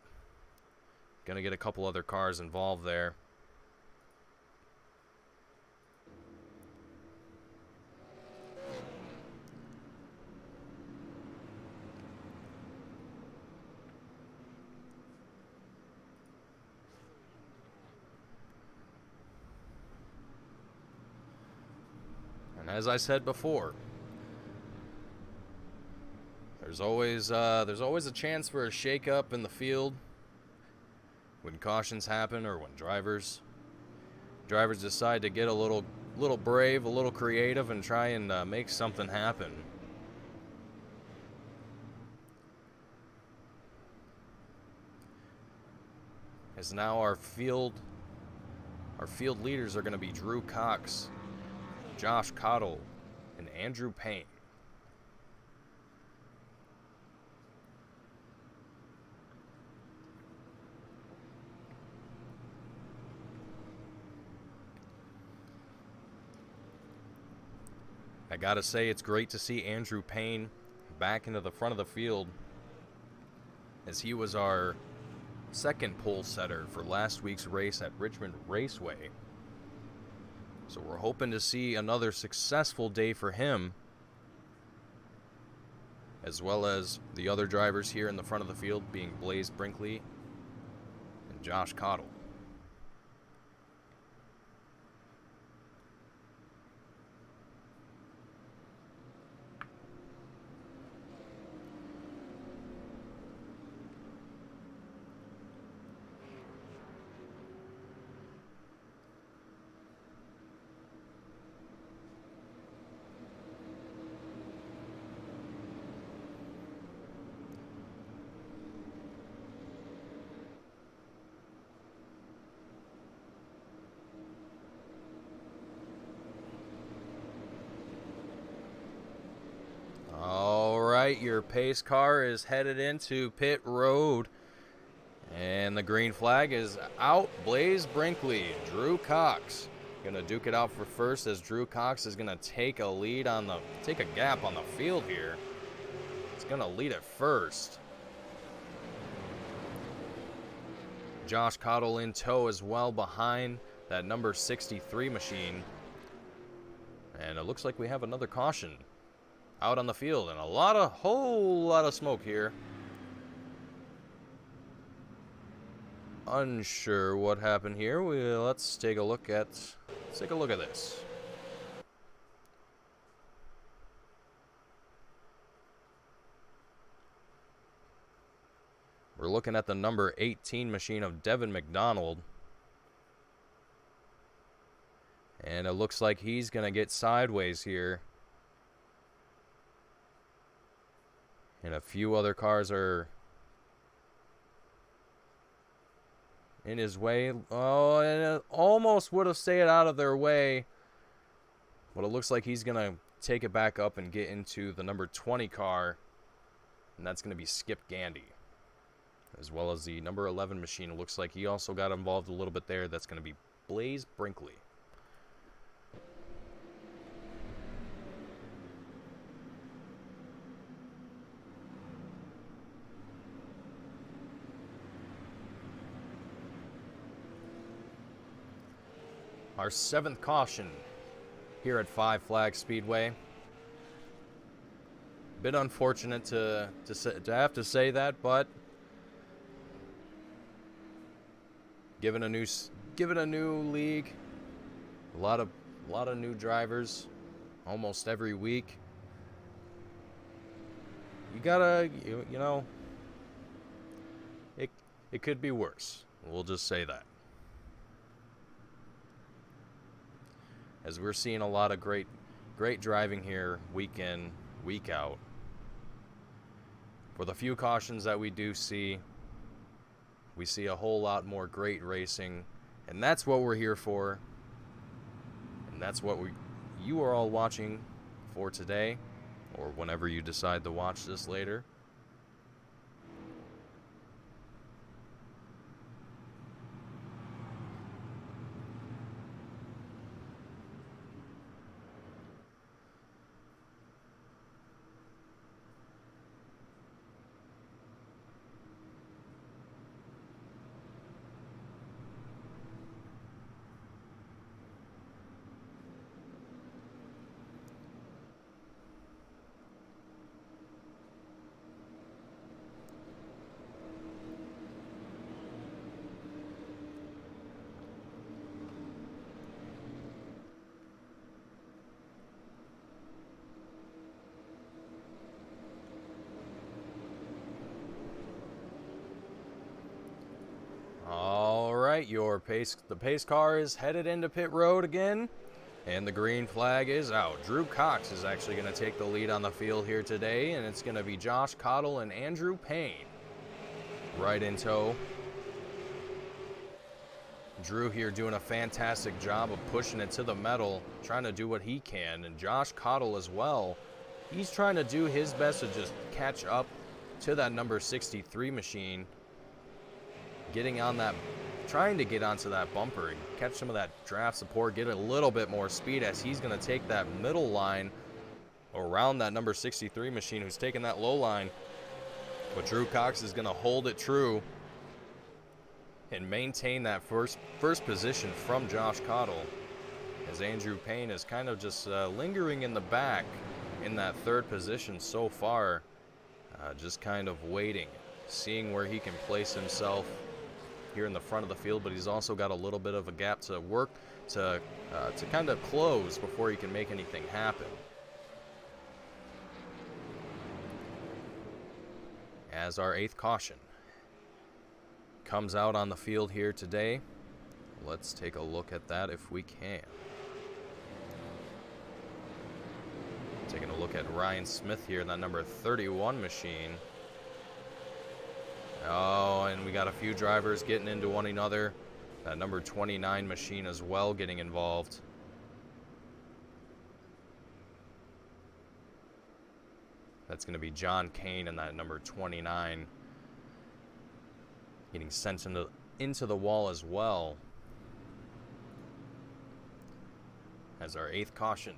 Speaker 1: going to get a couple other cars involved there. And as I said before, there's always a chance for a shake-up in the field when cautions happen, or when drivers decide to get a little brave, a little creative, and try and make something happen. As now our field leaders are going to be Drew Cox, Josh Cottle, and Andrew Payne. I gotta say, it's great to see Andrew Payne back into the front of the field, as he was our second pole setter for last week's race at Richmond Raceway. So we're hoping to see another successful day for him, as well as the other drivers here in the front of the field being Blaze Brinkley and Josh Cottle. your pace car is headed into pit road. And the green flag is out. Blaze Brinkley, Drew Cox gonna duke it out for first, as Drew Cox is gonna take a gap on the field here. It's gonna lead it first. Josh Cottle in tow as well behind that number 63 machine. And it looks like we have another caution out on the field, and whole lot of smoke here. Unsure what happened here. Let's take a look at this. We're looking at the number 18 machine of Devin McDonald. And it looks like he's going to get sideways here. And a few other cars are in his way. Oh, and it almost would have stayed out of their way. But it looks like he's going to take it back up and get into the number 20 car. And that's going to be Skip Gandy. As well as the number 11 machine. It looks like he also got involved a little bit there. That's going to be Blaze Brinkley. Our 7th caution here at Five Flags Speedway. Bit unfortunate to have to say that, but given a new league, a lot of new drivers, almost every week. You gotta, you know, it could be worse. We'll just say that. As we're seeing a lot of great driving here week in, week out. For the few cautions that we do see, we see a whole lot more great racing, and that's what we're here for. And that's what you are all watching for today, or whenever you decide to watch this later. The pace car is headed into pit road again, and the green flag is out. Drew Cox is actually going to take the lead on the field here today, and it's going to be Josh Cottle and Andrew Payne right in tow. Drew here doing a fantastic job of pushing it to the metal, trying to do what he can, and Josh Cottle as well. He's trying to do his best to just catch up to that number 63 machine, trying to get onto that bumper and catch some of that draft support, get a little bit more speed, as he's going to take that middle line around that number 63 machine who's taking that low line. But Drew Cox is going to hold it true and maintain that first position from Josh Cottle, as Andrew Payne is kind of just lingering in the back in that 3rd position so far, just kind of waiting, seeing where he can place himself here in the front of the field, but he's also got a little bit of a gap to work to kind of close before he can make anything happen. As our 8th caution comes out on the field here today, let's take a look at that if we can. Taking a look at Ryan Smith here in that number 31 machine. Oh, and we got a few drivers getting into one another. That number 29 machine as well getting involved. That's going to be John Kane in that number 29. Getting sent into the wall as well. As our 8th caution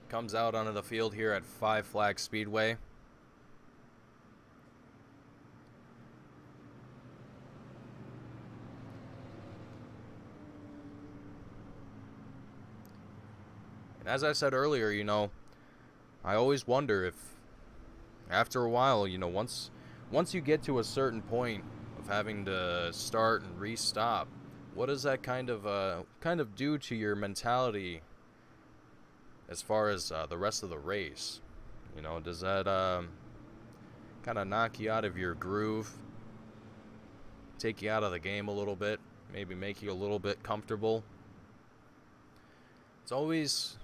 Speaker 1: comes out onto the field here at Five Flags Speedway. And as I said earlier, you know, I always wonder if after a while, you know, once you get to a certain point of having to start and restop, what does that kind of do to your mentality as far as the rest of the race? You know, does that kind of knock you out of your groove, take you out of the game a little bit, maybe make you a little bit comfortable? It's always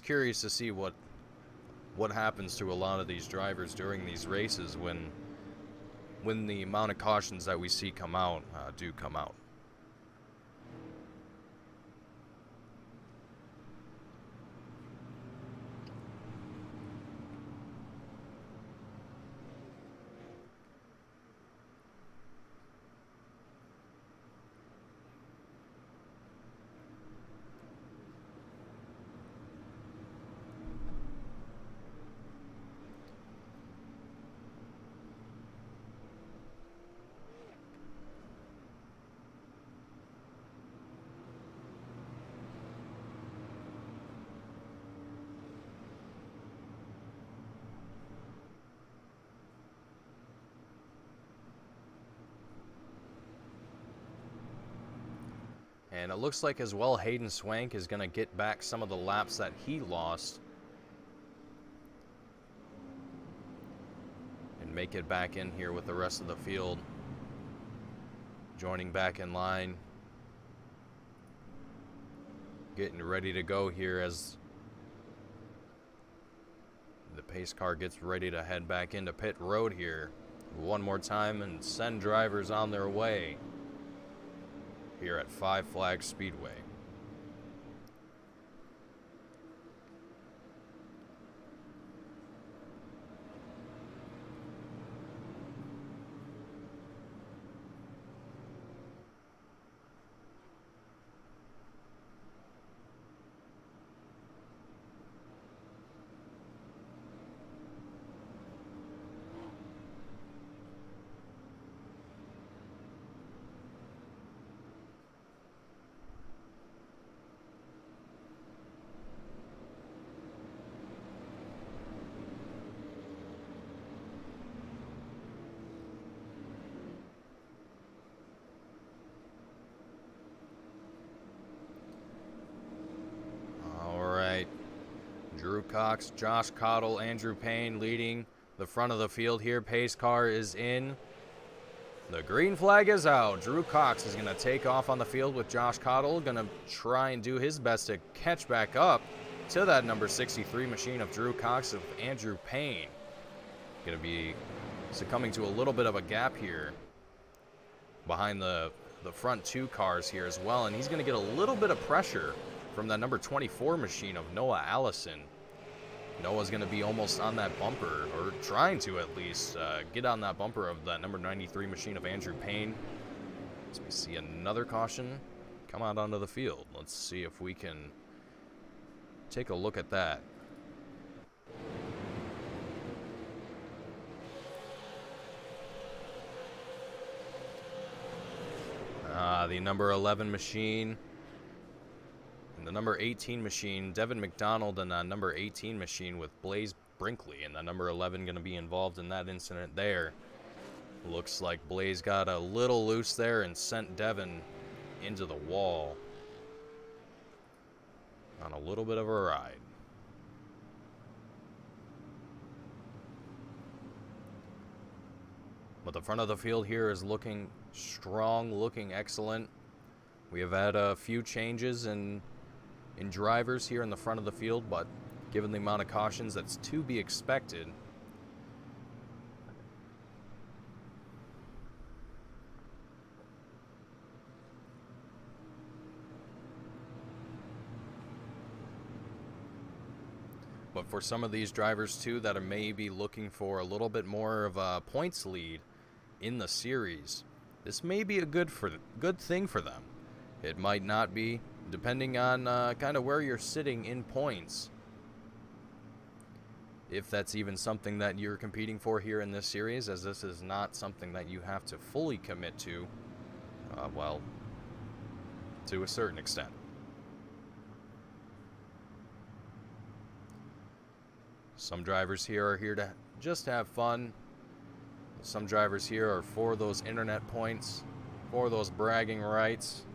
Speaker 1: curious to see what happens to a lot of these drivers during these races when the amount of cautions that we see come out do come out. And it looks like as well Hayden Swank is going to get back some of the laps that he lost and make it back in here with the rest of the field. Joining back in line. Getting ready to go here as the pace car gets ready to head back into pit road here one more time and send drivers on their way here at Five Flags Speedway. Drew Cox, Josh Cottle, Andrew Payne leading the front of the field here. Pace car is in. The green flag is out. Drew Cox is going to take off on the field with Josh Cottle. Going to try and do his best to catch back up to that number 63 machine of Drew Cox of Andrew Payne. Going to be succumbing to a little bit of a gap here behind the front two cars here as well. And he's going to get a little bit of pressure from that number 24 machine of Noah Allison. Noah's going to be almost on that bumper, or trying to at least get on that bumper of that number 93 machine of Andrew Payne. As we see another caution come out onto the field. Let's see if we can take a look at that. The number 11 machine and the number 18 machine, Devin McDonald, and the number 18 machine with Blaze Brinkley, and the number 11 going to be involved in that incident there. Looks like Blaze got a little loose there and sent Devin into the wall on a little bit of a ride. But the front of the field here is looking strong, looking excellent. We have had a few changes in drivers here in the front of the field, but given the amount of cautions, that's to be expected. But for some of these drivers too that are maybe looking for a little bit more of a points lead in the series, this may be a good thing for them. It might not be, depending on kind of where you're sitting in points. If that's even something that you're competing for here in this series, as this is not something that you have to fully commit to, well, to a certain extent. Some drivers here are here to just have fun. Some drivers here are for those internet points, for those bragging rights.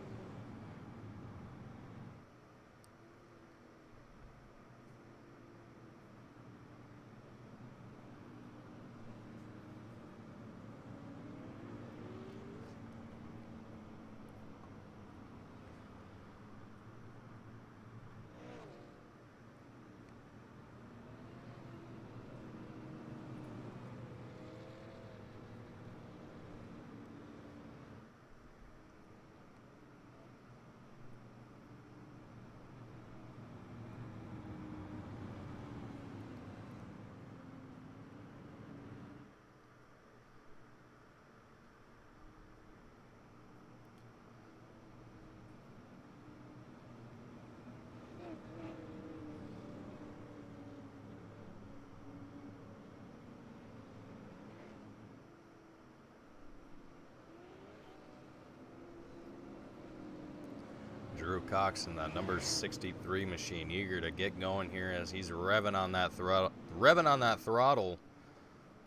Speaker 1: Drew Cox in that number 63 machine, eager to get going here as he's revving on that throttle,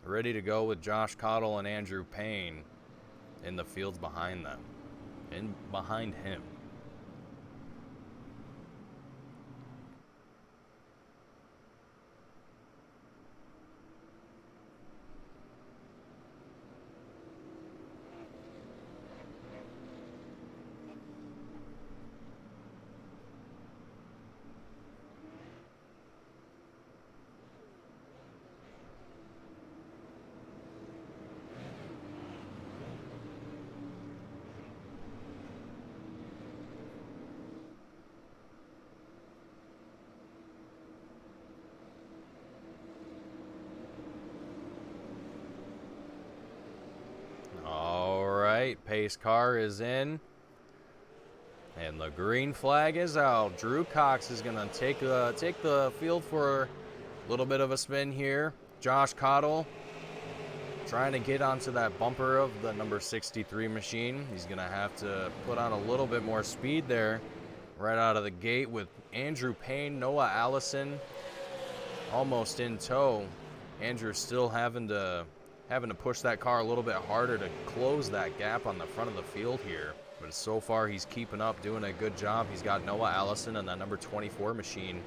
Speaker 1: ready to go with Josh Cottle and Andrew Payne in the fields behind them, and behind him. Pace car is in, and the green flag is out. Drew Cox is going to take the field for a little bit of a spin here. Josh Cottle trying to get onto that bumper of the number 63 machine. He's going to have to put on a little bit more speed there right out of the gate with Andrew Payne, Noah Allison almost in tow. Andrew still having to push that car a little bit harder to close that gap on the front of the field here. But so far, he's keeping up, doing a good job. He's got Noah Allison and that number 24 machine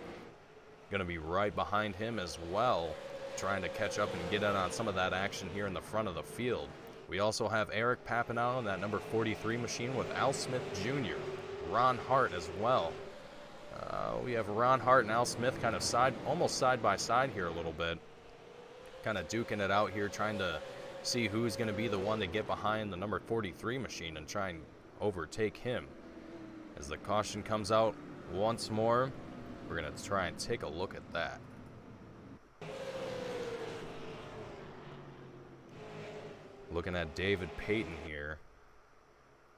Speaker 1: going to be right behind him as well, trying to catch up and get in on some of that action here in the front of the field. We also have Eric Papanow and that number 43 machine with Al Smith Jr., Ron Hart as well. We have Ron Hart and Al Smith kind of almost side by side here a little bit, kind of duking it out here, trying to see who's going to be the one to get behind the number 43 machine and try and overtake him. As the caution comes out once more, we're going to try and take a look at that. Looking at David Payton here.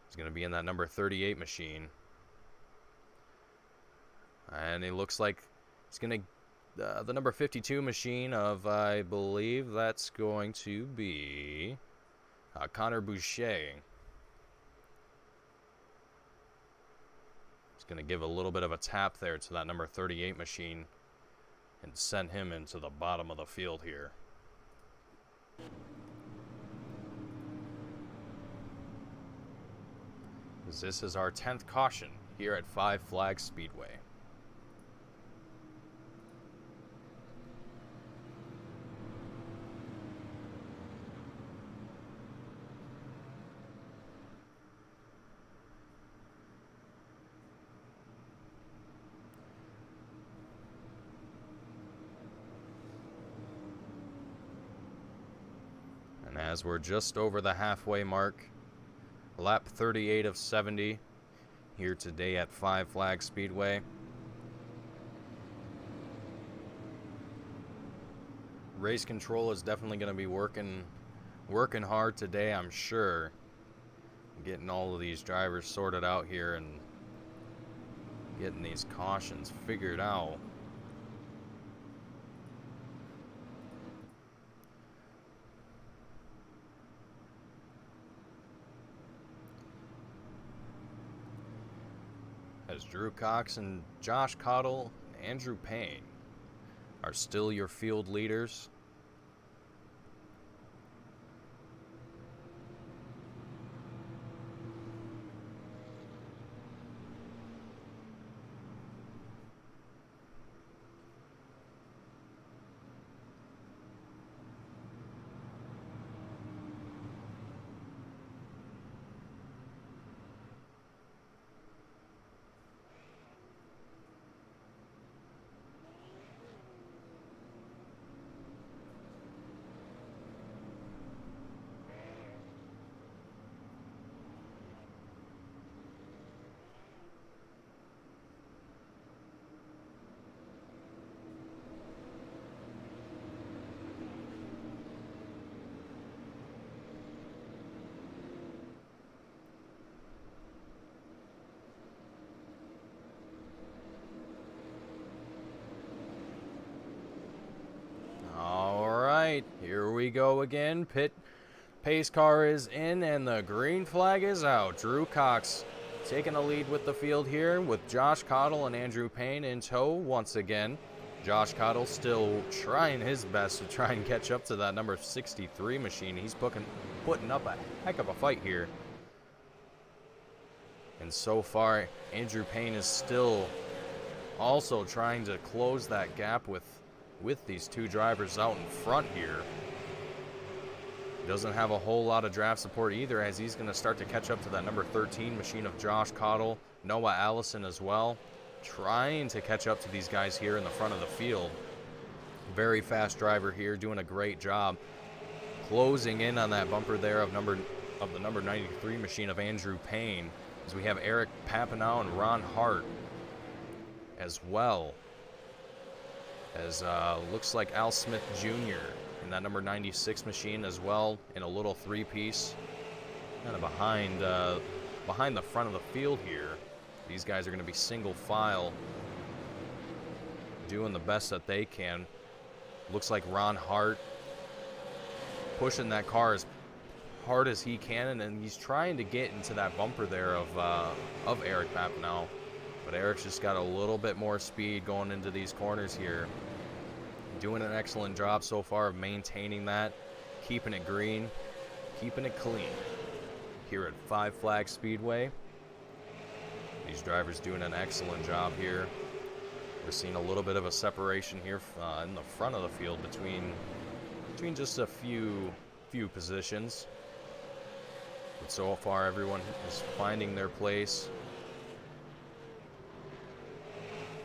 Speaker 1: He's going to be in that number 38 machine. And it looks like it's going to the number 52 machine of, I believe that's going to be Connor Boucher. It's going to give a little bit of a tap there to that number 38 machine and send him into the bottom of the field here. This is our 10th caution here at Five Flags Speedway. And as we're just over the halfway mark, lap 38 of 70 here today at Five Flags Speedway. Race control is definitely going to be working hard today, I'm sure. Getting all of these drivers sorted out here and getting these cautions figured out. As Drew Cox and Josh Cottle and Andrew Payne are still your field leaders. Here we go again. Pace car is in and the green flag is out. Drew Cox taking a lead with the field here with Josh Cottle and Andrew Payne in tow once again. Josh Cottle still trying his best to try and catch up to that number 63 machine. He's putting up a heck of a fight here. And so far, Andrew Payne is still also trying to close that gap with these two drivers out in front here. He doesn't have a whole lot of draft support either, as he's going to start to catch up to that number 13 machine of Josh Cottle, Noah Allison as well, trying to catch up to these guys here in the front of the field. Very fast driver here, doing a great job closing in on that bumper there of the number 93 machine of Andrew Payne, as we have Eric Papanow and Ron Hart as well. As looks like Al Smith Jr. in that number 96 machine as well, in a little three-piece, kind of behind the front of the field here. These guys are going to be single file, doing the best that they can. Looks like Ron Hart pushing that car as hard as he can, and then he's trying to get into that bumper there of Eric Papanow. But Eric's just got a little bit more speed going into these corners here. Doing an excellent job so far of maintaining that, keeping it green, keeping it clean here at Five Flag Speedway. These drivers doing an excellent job here. We're seeing a little bit of a separation here in the front of the field between just a few positions. But so far, everyone is finding their place,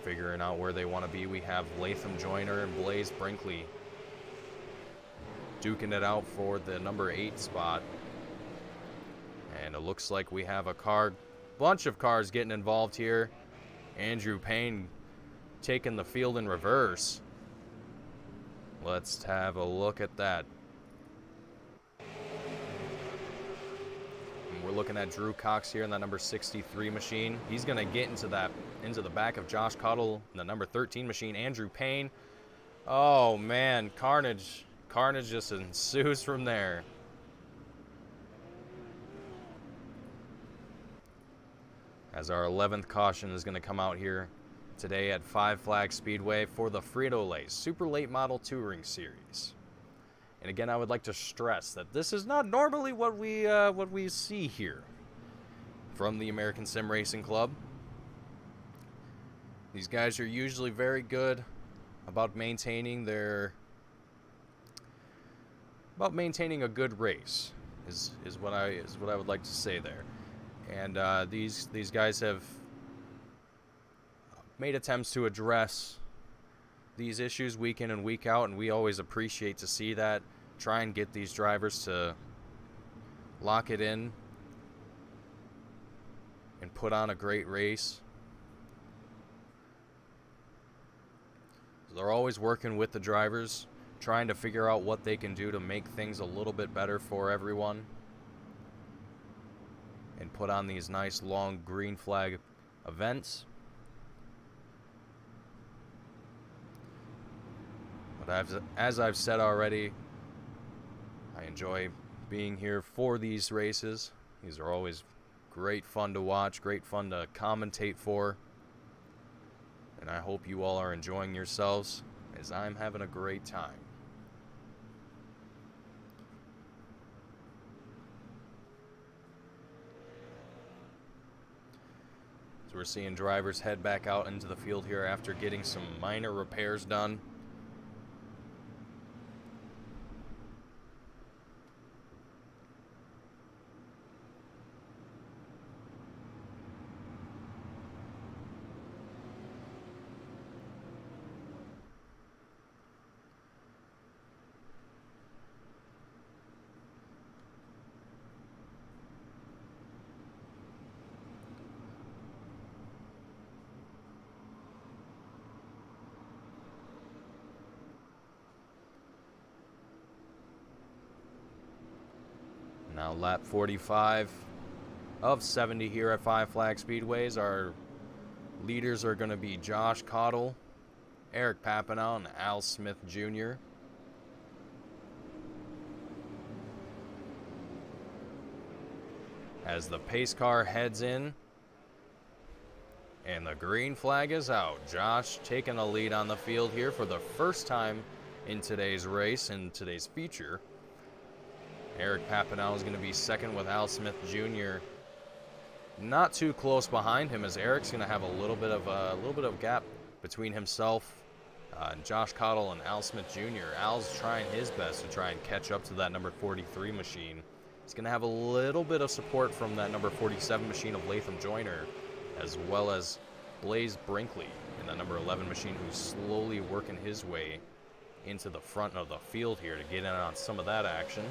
Speaker 1: figuring out where they want to be. We have Latham Joyner and Blaze Brinkley duking it out for the number 8 spot. And it looks like we have a bunch of cars getting involved here. Andrew Payne taking the field in reverse. Let's have a look at that. And we're looking at Drew Cox here in that number 63 machine. He's going to get into the back of Josh Cottle in the number 13 machine. Andrew Payne. Oh man, carnage just ensues from there. As our 11th caution is going to come out here today at Five Flag Speedway for the Frito Super Late Model Touring Series. And again, I would like to stress that this is not normally what we see here from the American Sim Racing Club. These guys are usually very good about maintaining a good race. Is what I would like to say there. And these guys have made attempts to address these issues week in and week out, and we always appreciate to see that. Try and get these drivers to lock it in and put on a great race. They're always working with the drivers, trying to figure out what they can do to make things a little bit better for everyone and put on these nice long green flag events. But as I've said already, I enjoy being here for these races. These are always great fun to watch, great fun to commentate for. And I hope you all are enjoying yourselves as I'm having a great time. So we're seeing drivers head back out into the field here after getting some minor repairs done. Now lap 45 of 70 here at Five Flag Speedways. Our leaders are going to be Josh Cottle, Eric Papanow, and Al Smith Jr. As the pace car heads in, and the green flag is out. Josh taking a lead on the field here for the first time in today's race, in today's feature. Eric Papanow is going to be second with Al Smith Jr. not too close behind him, as Eric's going to have a little bit of gap between himself and Josh Cottle and Al Smith Jr. Al's trying his best to try and catch up to that number 43 machine. He's going to have a little bit of support from that number 47 machine of Latham Joyner, as well as Blaze Brinkley in that number 11 machine, who's slowly working his way into the front of the field here to get in on some of that action.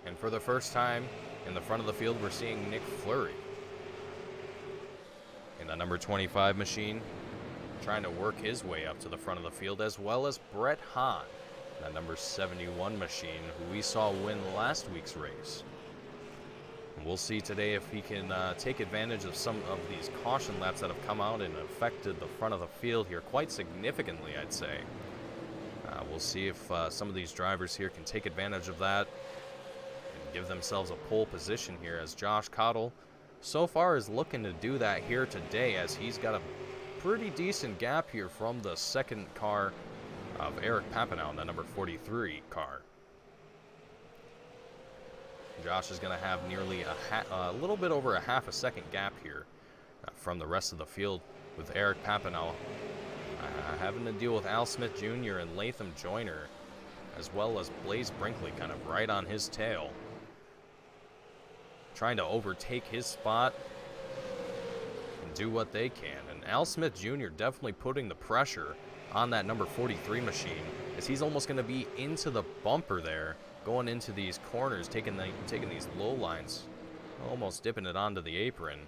Speaker 1: And for the first time in the front of the field, we're seeing Nick Fleury in the number 25 machine, trying to work his way up to the front of the field, as well as Brett Hahn, that number 71 machine, who we saw win last week's race. And we'll see today if he can take advantage of some of these caution laps that have come out and affected the front of the field here quite significantly, I'd say. We'll see if some of these drivers here can take advantage of that and give themselves a pole position here, as Josh Cottle so far is looking to do that here today, as he's got a pretty decent gap here from the second car of Eric Papanow in the number 43 car. Josh is going to have nearly a little bit over a half a second gap here from the rest of the field, with Eric Papanow having to deal with Al Smith Jr. and Latham Joyner, as well as Blaze Brinkley kind of right on his tail, trying to overtake his spot and do what they can. And Al Smith Jr. definitely putting the pressure on that number 43 machine, as he's almost going to be into the bumper there, going into these corners, taking these low lines, almost dipping it onto the apron.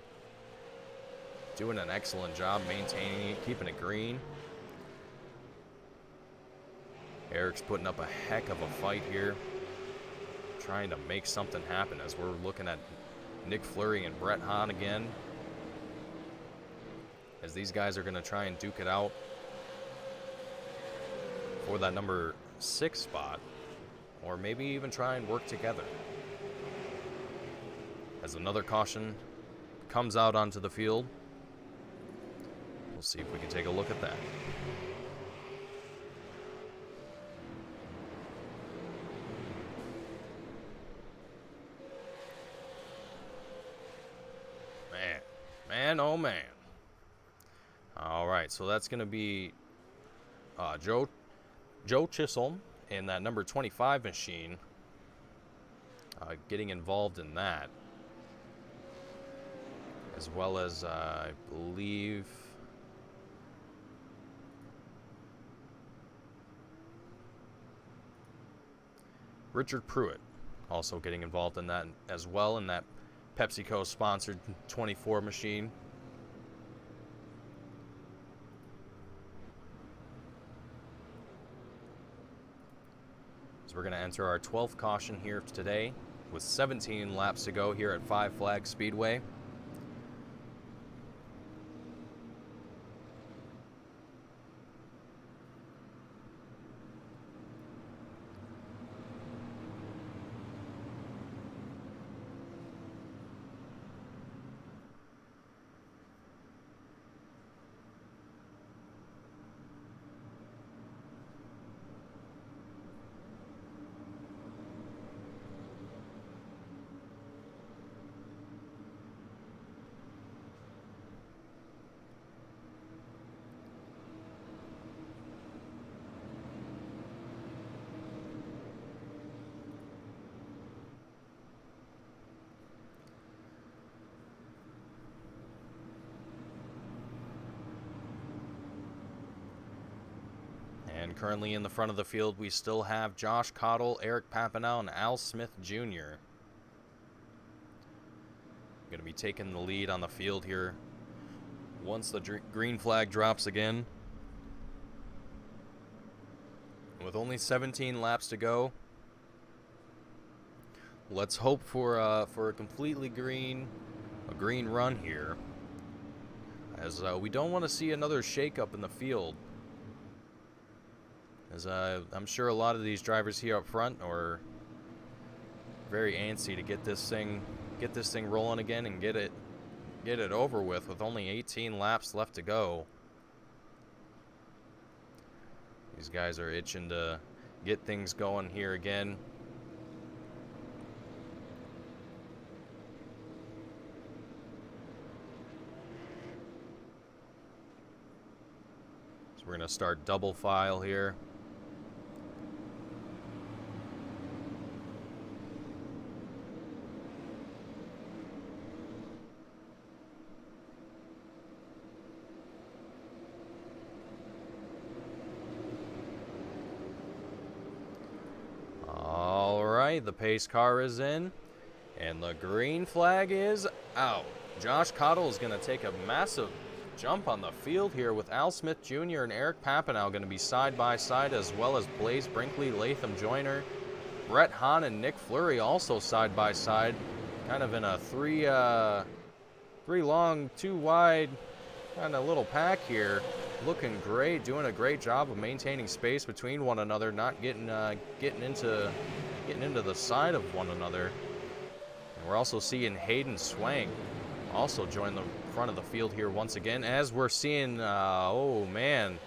Speaker 1: Doing an excellent job maintaining it, keeping it green. Eric's putting up a heck of a fight here, trying to make something happen, as we're looking at Nick Fleury and Brett Hahn again, as these guys are going to try and duke it out for that number 6 spot, or maybe even try and work together. As another caution comes out onto the field, we'll see if we can take a look at that. Man, oh man. All right, so that's going to be Joe Chisholm in that number 25 machine, getting involved in that, as well as I believe Richard Pruitt also getting involved in that as well, in that PepsiCo sponsored 24 machine. So we're going to enter our 12th caution here today with 17 laps to go here at Five Flags Speedway. And currently in the front of the field, we still have Josh Cottle, Eric Papanow, and Al Smith Jr. Going to be taking the lead on the field here once the green flag drops again. With only 17 laps to go, let's hope for a completely green run here, as we don't want to see another shakeup in the field. As I'm sure a lot of these drivers here up front are very antsy to get this thing rolling again and get it over with only 18 laps left to go. These guys are itching to get things going here again. So we're going to start double file here. The pace car is in, and the green flag is out. Josh Cottle is going to take a massive jump on the field here, with Al Smith Jr. and Eric Papanow going to be side by side, as well as Blaze Brinkley, Latham Joyner, Brett Hahn, and Nick Fleury also side by side, kind of in a three long, two wide kind of little pack here. Looking great, doing a great job of maintaining space between one another, not getting into the side of one another. And we're also seeing Hayden Swank also join the front of the field here once again, as we're seeing, oh man.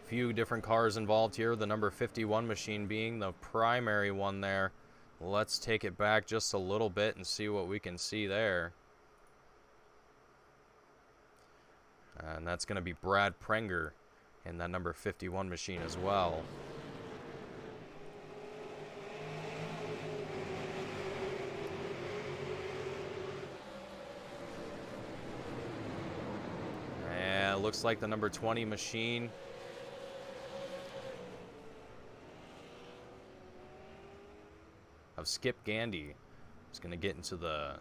Speaker 1: Few different cars involved here, the number 51 machine being the primary one there. Let's take it back just a little bit and see what we can see there. And that's going to be Brad Prenger in that number 51 machine as well. And it looks like the number 20 machine of Skip Gandy is going to get into the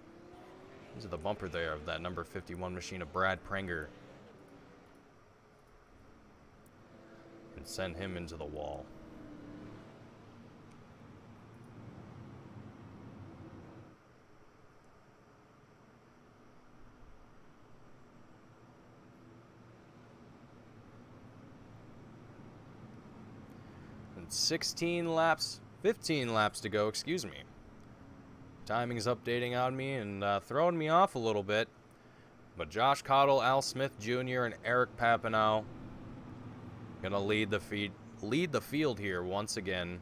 Speaker 1: bumper there of that number 51 machine of Brad Prenger and send him into the wall. And 15 laps to go, excuse me. Timing's updating on me and throwing me off a little bit. But Josh Cottle, Al Smith Jr., and Eric Papanow gonna lead the field here once again.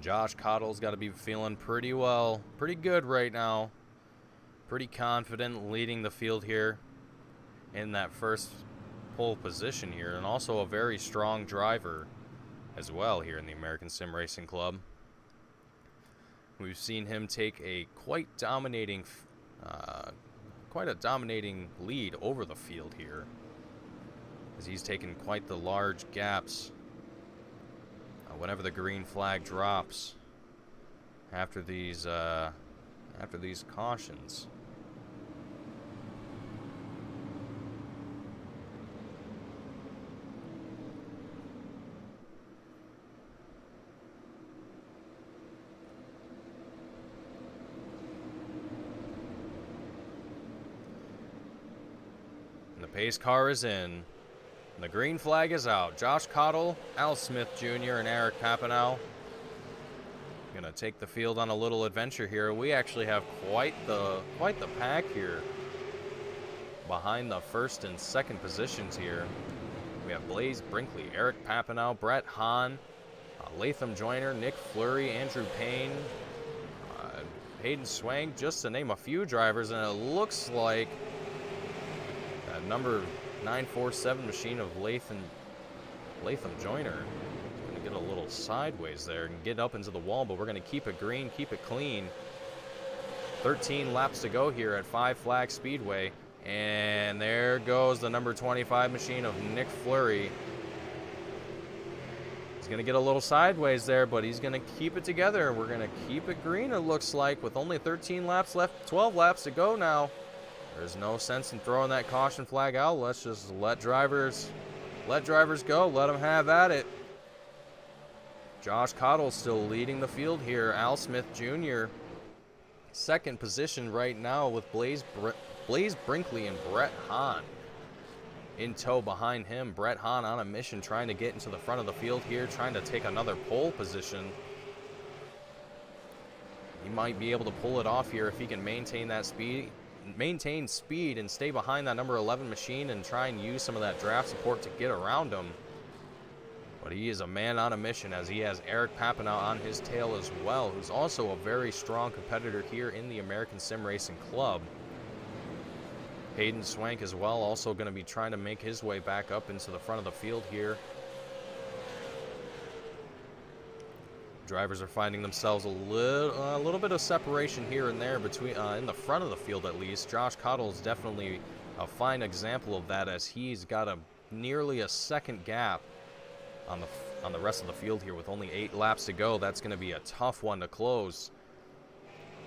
Speaker 1: Josh Cottle's got to be feeling pretty good right now. Pretty confident leading the field here in that first pole position here, and also a very strong driver as well here in the American Sim Racing Club. We've seen him take a quite a dominating lead over the field here, as he's taken quite the large gaps whenever the green flag drops after these cautions. And the pace car is in. The green flag is out. Josh Cottle, Al Smith Jr., and Eric Papanow gonna take the field on a little adventure here. We actually have quite the pack here behind the first and second positions here. We have Blaze Brinkley, Eric Papanow, Brett Hahn, Latham Joyner, Nick Fleury, Andrew Payne, Hayden Swang, just to name a few drivers, and it looks like that number 947 machine of Latham Joyner is going to get a little sideways there and get up into the wall, but we're going to keep it green, keep it clean. 13 laps to go here at Five Flag Speedway, and there goes the number 25 machine of Nick Fleury. He's going to get a little sideways there, but he's going to keep it together. We're going to keep it green, it looks like, with only 13 laps left, 12 laps to go now. There's no sense in throwing that caution flag out. Let's just let drivers go. Let them have at it. Josh Cottle still leading the field here. Al Smith Jr. second position right now with Blaze Brinkley and Brett Hahn in tow behind him. Brett Hahn on a mission trying to get into the front of the field here, trying to take another pole position. He might be able to pull it off here if he can maintain speed and stay behind that number 11 machine and try and use some of that draft support to get around him. But he is a man on a mission, as he has Eric Papanow on his tail as well, who's also a very strong competitor here in the American Sim Racing Club. Hayden Swank as well, also going to be trying to make his way back up into the front of the field here. Drivers are finding themselves a little bit of separation here and there between in the front of the field, at least. Josh Cottle is definitely a fine example of that, as he's got nearly a second gap on the rest of the field here with only 8 laps to go. That's going to be a tough one to close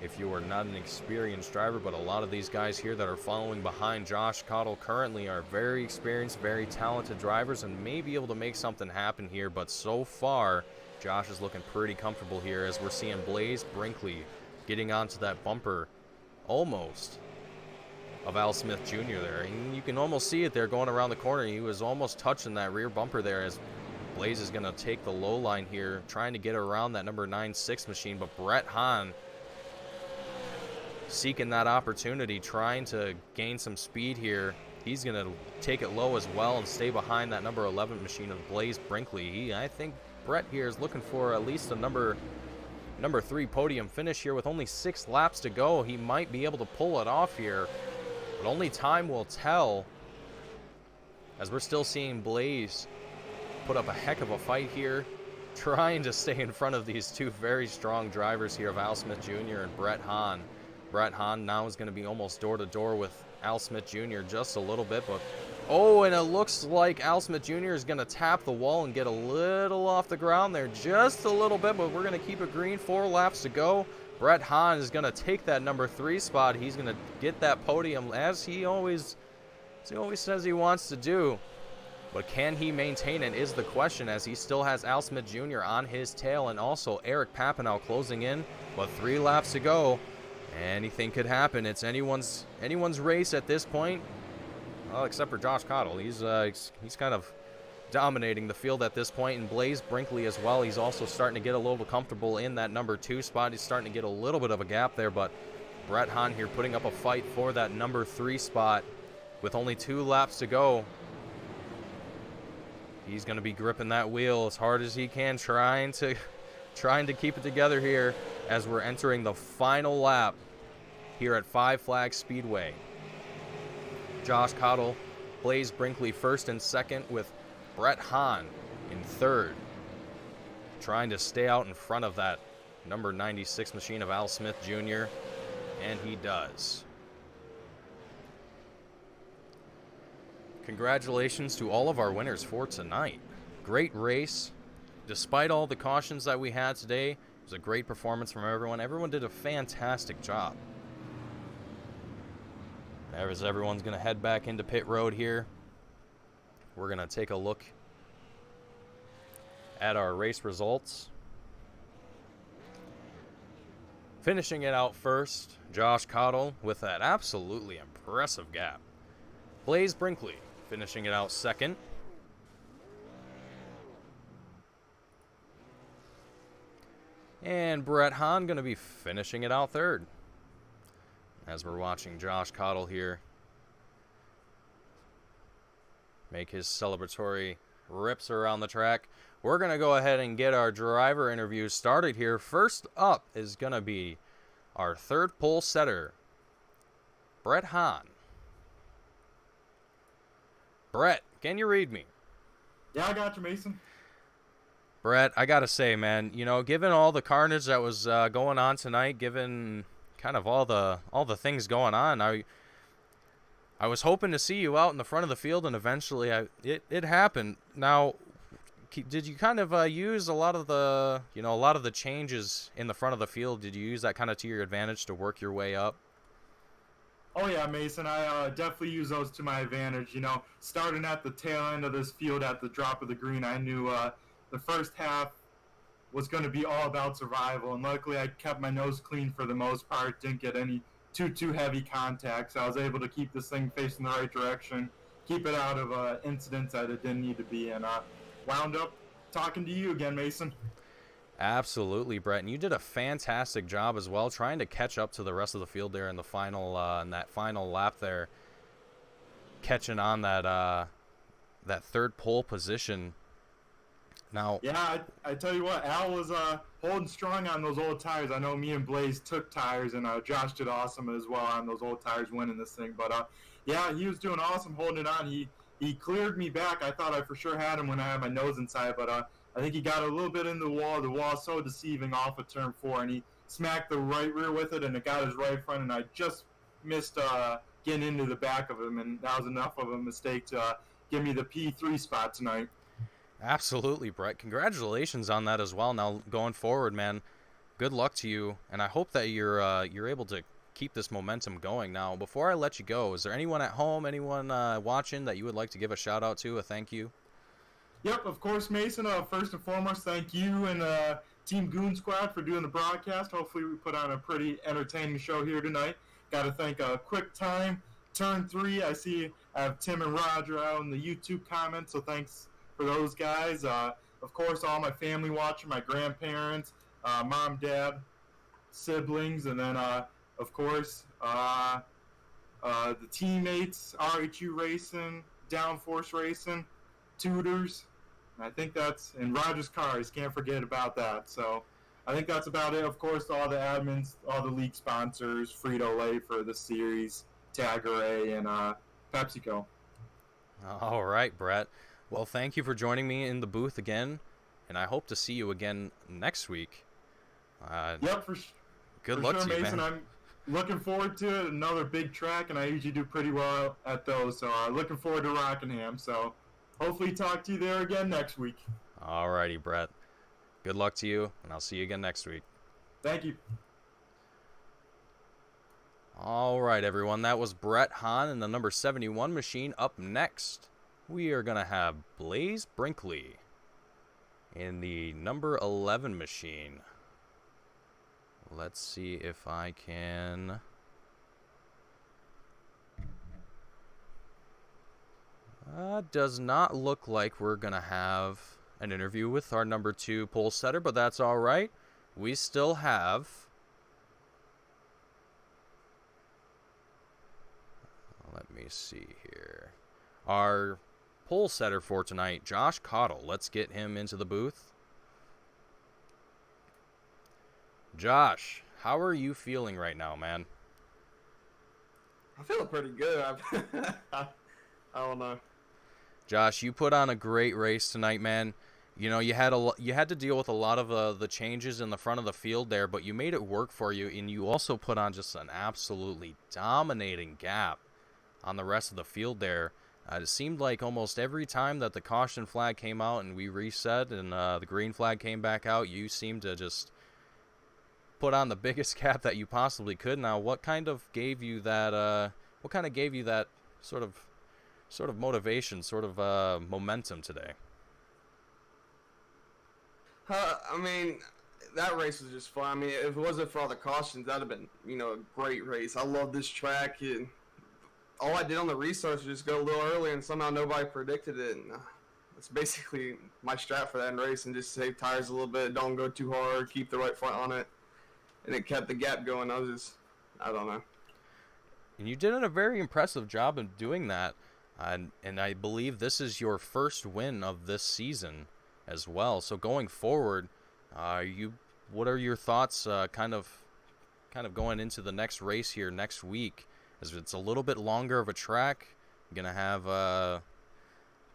Speaker 1: if you are not an experienced driver, but a lot of these guys here that are following behind Josh Cottle currently are very experienced, very talented drivers, and may be able to make something happen here. But so far, Josh is looking pretty comfortable here, as we're seeing Blaze Brinkley getting onto that bumper almost of Al Smith Jr. there. And you can almost see it there going around the corner. He was almost touching that rear bumper there, as Blaze is going to take the low line here, trying to get around that number 9-6 machine. But Brett Hahn seeking that opportunity, trying to gain some speed here. He's going to take it low as well and stay behind that number 11 machine of Blaze Brinkley. I think Brett here is looking for at least a number 3 podium finish here with only 6 laps to go. He might be able to pull it off here, but only time will tell, as we're still seeing Blaze put up a heck of a fight here, trying to stay in front of these two very strong drivers here of Al Smith Jr. and Brett Hahn. Brett Hahn now is going to be almost door-to-door with Al Smith Jr. just a little bit, but oh, and it looks like Al Smith Jr. is going to tap the wall and get a little off the ground there, just a little bit, but we're going to keep it green. 4 laps to go. Brett Hahn is going to take that number 3 spot. He's going to get that podium, as he always says he wants to do. But can he maintain it is the question, as he still has Al Smith Jr. on his tail, and also Eric Papanow closing in. But 3 laps to go. Anything could happen. It's anyone's race at this point. Well, except for Josh Cottle. He's kind of dominating the field at this point, and Blaze Brinkley as well. He's also starting to get a little comfortable in that number 2 spot. He's starting to get a little bit of a gap there, but Brett Hahn here putting up a fight for that number 3 spot with only 2 laps to go. He's going to be gripping that wheel as hard as he can, trying to trying to keep it together here as we're entering the final lap here at Five Flags Speedway. Josh Cottle, Blaze Brinkley first and second, with Brett Hahn in third, trying to stay out in front of that number 96 machine of Al Smith Jr., and he does. Congratulations to all of our winners for tonight. Great race. Despite all the cautions that we had today, it was a great performance from everyone. Everyone did a fantastic job. As everyone's going to head back into pit road here, we're going to take a look at our race results. Finishing it out first, Josh Cottle with that absolutely impressive gap. Blaze Brinkley finishing it out second. And Brett Hahn going to be finishing it out third. As we're watching Josh Cottle here make his celebratory rips around the track, we're going to go ahead and get our driver interviews started here. First up is going to be our third pole setter, Brett Hahn. Brett, can you read me?
Speaker 2: Yeah, I got you, Mason.
Speaker 1: Brett, I got to say, man, you know, given all the carnage that was going on tonight, given kind of all the things going on, I was hoping to see you out in the front of the field, and eventually it happened. Now, did you kind of use a lot of the changes in the front of the field? Did you use that kind of to your advantage to work your way up?
Speaker 2: Oh yeah, Mason, I definitely use those to my advantage. You know, starting at the tail end of this field at the drop of the green, I knew the first half was going to be all about survival, and luckily I kept my nose clean for the most part, didn't get any too heavy contact, so I was able to keep this thing facing the right direction, keep it out of incidents that it didn't need to be, and wound up talking to you again, Mason.
Speaker 1: Absolutely, Brett, and you did a fantastic job as well, trying to catch up to the rest of the field there in the final in that final lap there, catching on that third pole position. Now,
Speaker 2: yeah, I tell you what, Al was holding strong on those old tires. I know me and Blaze took tires, and Josh did awesome as well on those old tires winning this thing. But yeah, he was doing awesome holding it on. He cleared me back. I thought I for sure had him when I had my nose inside, but I think he got a little bit in the wall. The wall's so deceiving off of turn 4, and he smacked the right rear with it, and it got his right front, and I just missed getting into the back of him, and that was enough of a mistake to give me the P3 spot tonight.
Speaker 1: absolutely, Brett. Congratulations on that as well. Now, going forward, man, good luck to you, and I hope that you're able to keep this momentum going. Now, before I let you go, is there anyone at home, anyone watching that you would like to give a shout-out to, a thank you?
Speaker 2: Yep, of course, Mason. First and foremost, thank you and Team Goon Squad for doing the broadcast. Hopefully we put on a pretty entertaining show here tonight. Got to thank Quick Time, Turn 3. I see I have Tim and Roger out in the YouTube comments, so thanks for those guys. Of course, all my family watching, my grandparents, mom, dad, siblings, and then, of course, the teammates, RHU Racing, Downforce Racing, tutors. I think that's in Rogers Cars. Can't forget about that. So I think that's about it. Of course, all the admins, all the league sponsors, Frito for the series, Tagaray, and PepsiCo.
Speaker 1: All right, Brett. Well, thank you for joining me in the booth again, and I hope to see you again next week.
Speaker 2: Yep,
Speaker 1: good
Speaker 2: for
Speaker 1: luck
Speaker 2: sure,
Speaker 1: to you,
Speaker 2: Mason.
Speaker 1: man.
Speaker 2: I'm looking forward to it. Another big track, and I usually do pretty well at those. So looking forward to Rockingham. So hopefully talk to you there again next week.
Speaker 1: All righty, Brett. Good luck to you, and I'll see you again next week.
Speaker 2: Thank you.
Speaker 1: All right, everyone. That was Brett Hahn in the number 71 machine. Up next, we are going to have Blaze Brinkley in the number 11 machine. Let's see if I can... does not look like we're going to have an interview with our number 2 pole setter, but that's all right. We still have... Let me see here. Our pole setter for tonight, Josh Cottle. Let's get him into the booth. Josh, how are you feeling right now, man?
Speaker 3: I'm feeling pretty good. I don't know.
Speaker 1: Josh, you put on a great race tonight, man. You know, you had to deal with a lot of the changes in the front of the field there, but you made it work for you, and you also put on just an absolutely dominating gap on the rest of the field there. It seemed like almost every time that the caution flag came out and we reset and the green flag came back out, you seemed to just put on the biggest gap that you possibly could. Now, what kind of gave you that? What kind of gave you that sort of motivation, momentum today?
Speaker 3: I mean, that race was just fun. I mean, if it wasn't for all the cautions, that'd have been, a great race. I love this track. And all I did on the research was just go a little early, and somehow nobody predicted it. And that's basically my strat for that race, and just save tires a little bit, don't go too hard, keep the right front on it, and it kept the gap going. I don't know.
Speaker 1: And you did a very impressive job of doing that. And I believe this is your first win of this season as well. So going forward, what are your thoughts kind of going into the next race here next week? As it's a little bit longer of a track, you're going to have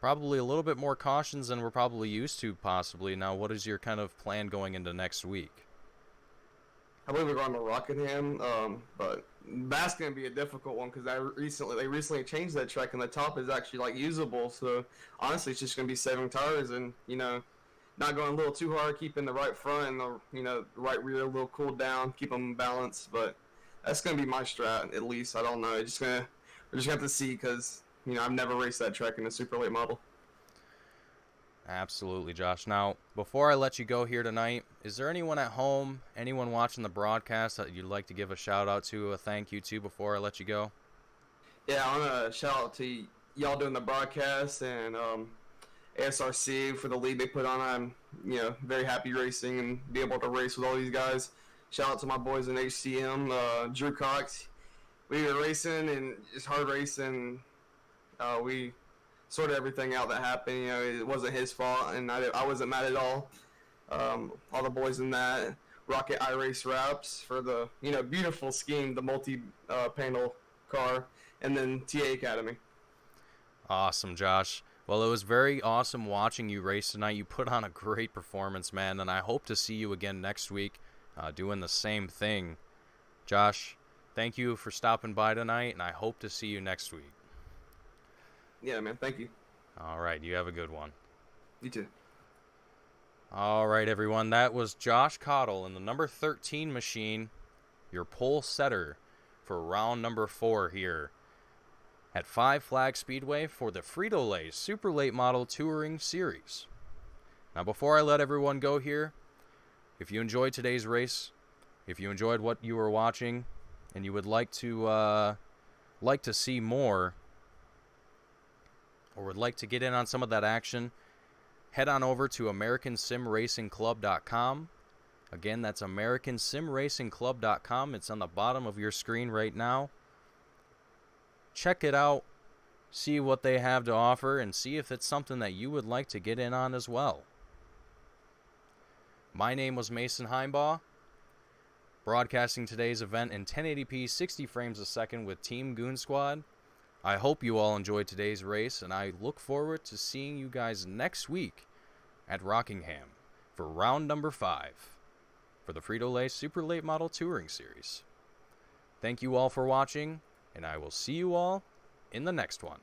Speaker 1: probably a little bit more cautions than we're probably used to possibly. Now, what is your kind of plan going into next week?
Speaker 3: I believe we're going to Rockingham, but that's going to be a difficult one because they recently changed that track, and the top is actually like usable. So honestly, it's just going to be saving tires and not going a little too hard, keeping the right front and the right rear a little cooled down, keep them balanced. But that's going to be my strat at least. I don't know. We're just going to have to see because I've never raced that track in a super late model.
Speaker 1: Absolutely, Josh. Now, before I let you go here tonight, is there anyone at home, anyone watching the broadcast that you'd like to give a shout out to, a thank you to before I let you go?
Speaker 3: Yeah, I want to shout out to y'all doing the broadcast and ASRC for the lead they put on. I'm very happy racing and be able to race with all these guys. Shout out to my boys in HCM, Drew Cox. We were racing and it's hard racing. We sorted everything out that happened. It wasn't his fault, and I wasn't mad at all. All the boys in that Rocket iRace wraps for the beautiful scheme, the multi-panel car, and then TA Academy.
Speaker 1: Awesome, Josh. Well, it was very awesome watching you race tonight. You put on a great performance, man, and I hope to see you again next week doing the same thing. Josh, thank you for stopping by tonight, and I hope to see you next week.
Speaker 3: Yeah, man. Thank you.
Speaker 1: All right. You have a good one.
Speaker 3: You too.
Speaker 1: All right, everyone. That was Josh Cottle in the number 13 machine, your pole setter for round number 4 here at Five Flag Speedway for the Frito Super Late Model Touring Series. Now, before I let everyone go here, if you enjoyed today's race, if you enjoyed what you were watching, and you would like to see more, or would like to get in on some of that action, head on over to AmericanSimRacingClub.com. Again, that's AmericanSimRacingClub.com. It's on the bottom of your screen right now. Check it out, see what they have to offer, and see if it's something that you would like to get in on as well. My name was Mason Heimbaugh, broadcasting today's event in 1080p 60 frames a second with Team Goon Squad. I hope you all enjoyed today's race, and I look forward to seeing you guys next week at Rockingham for round number 5 for the Frito Super Late Model Touring Series. Thank you all for watching, and I will see you all in the next one.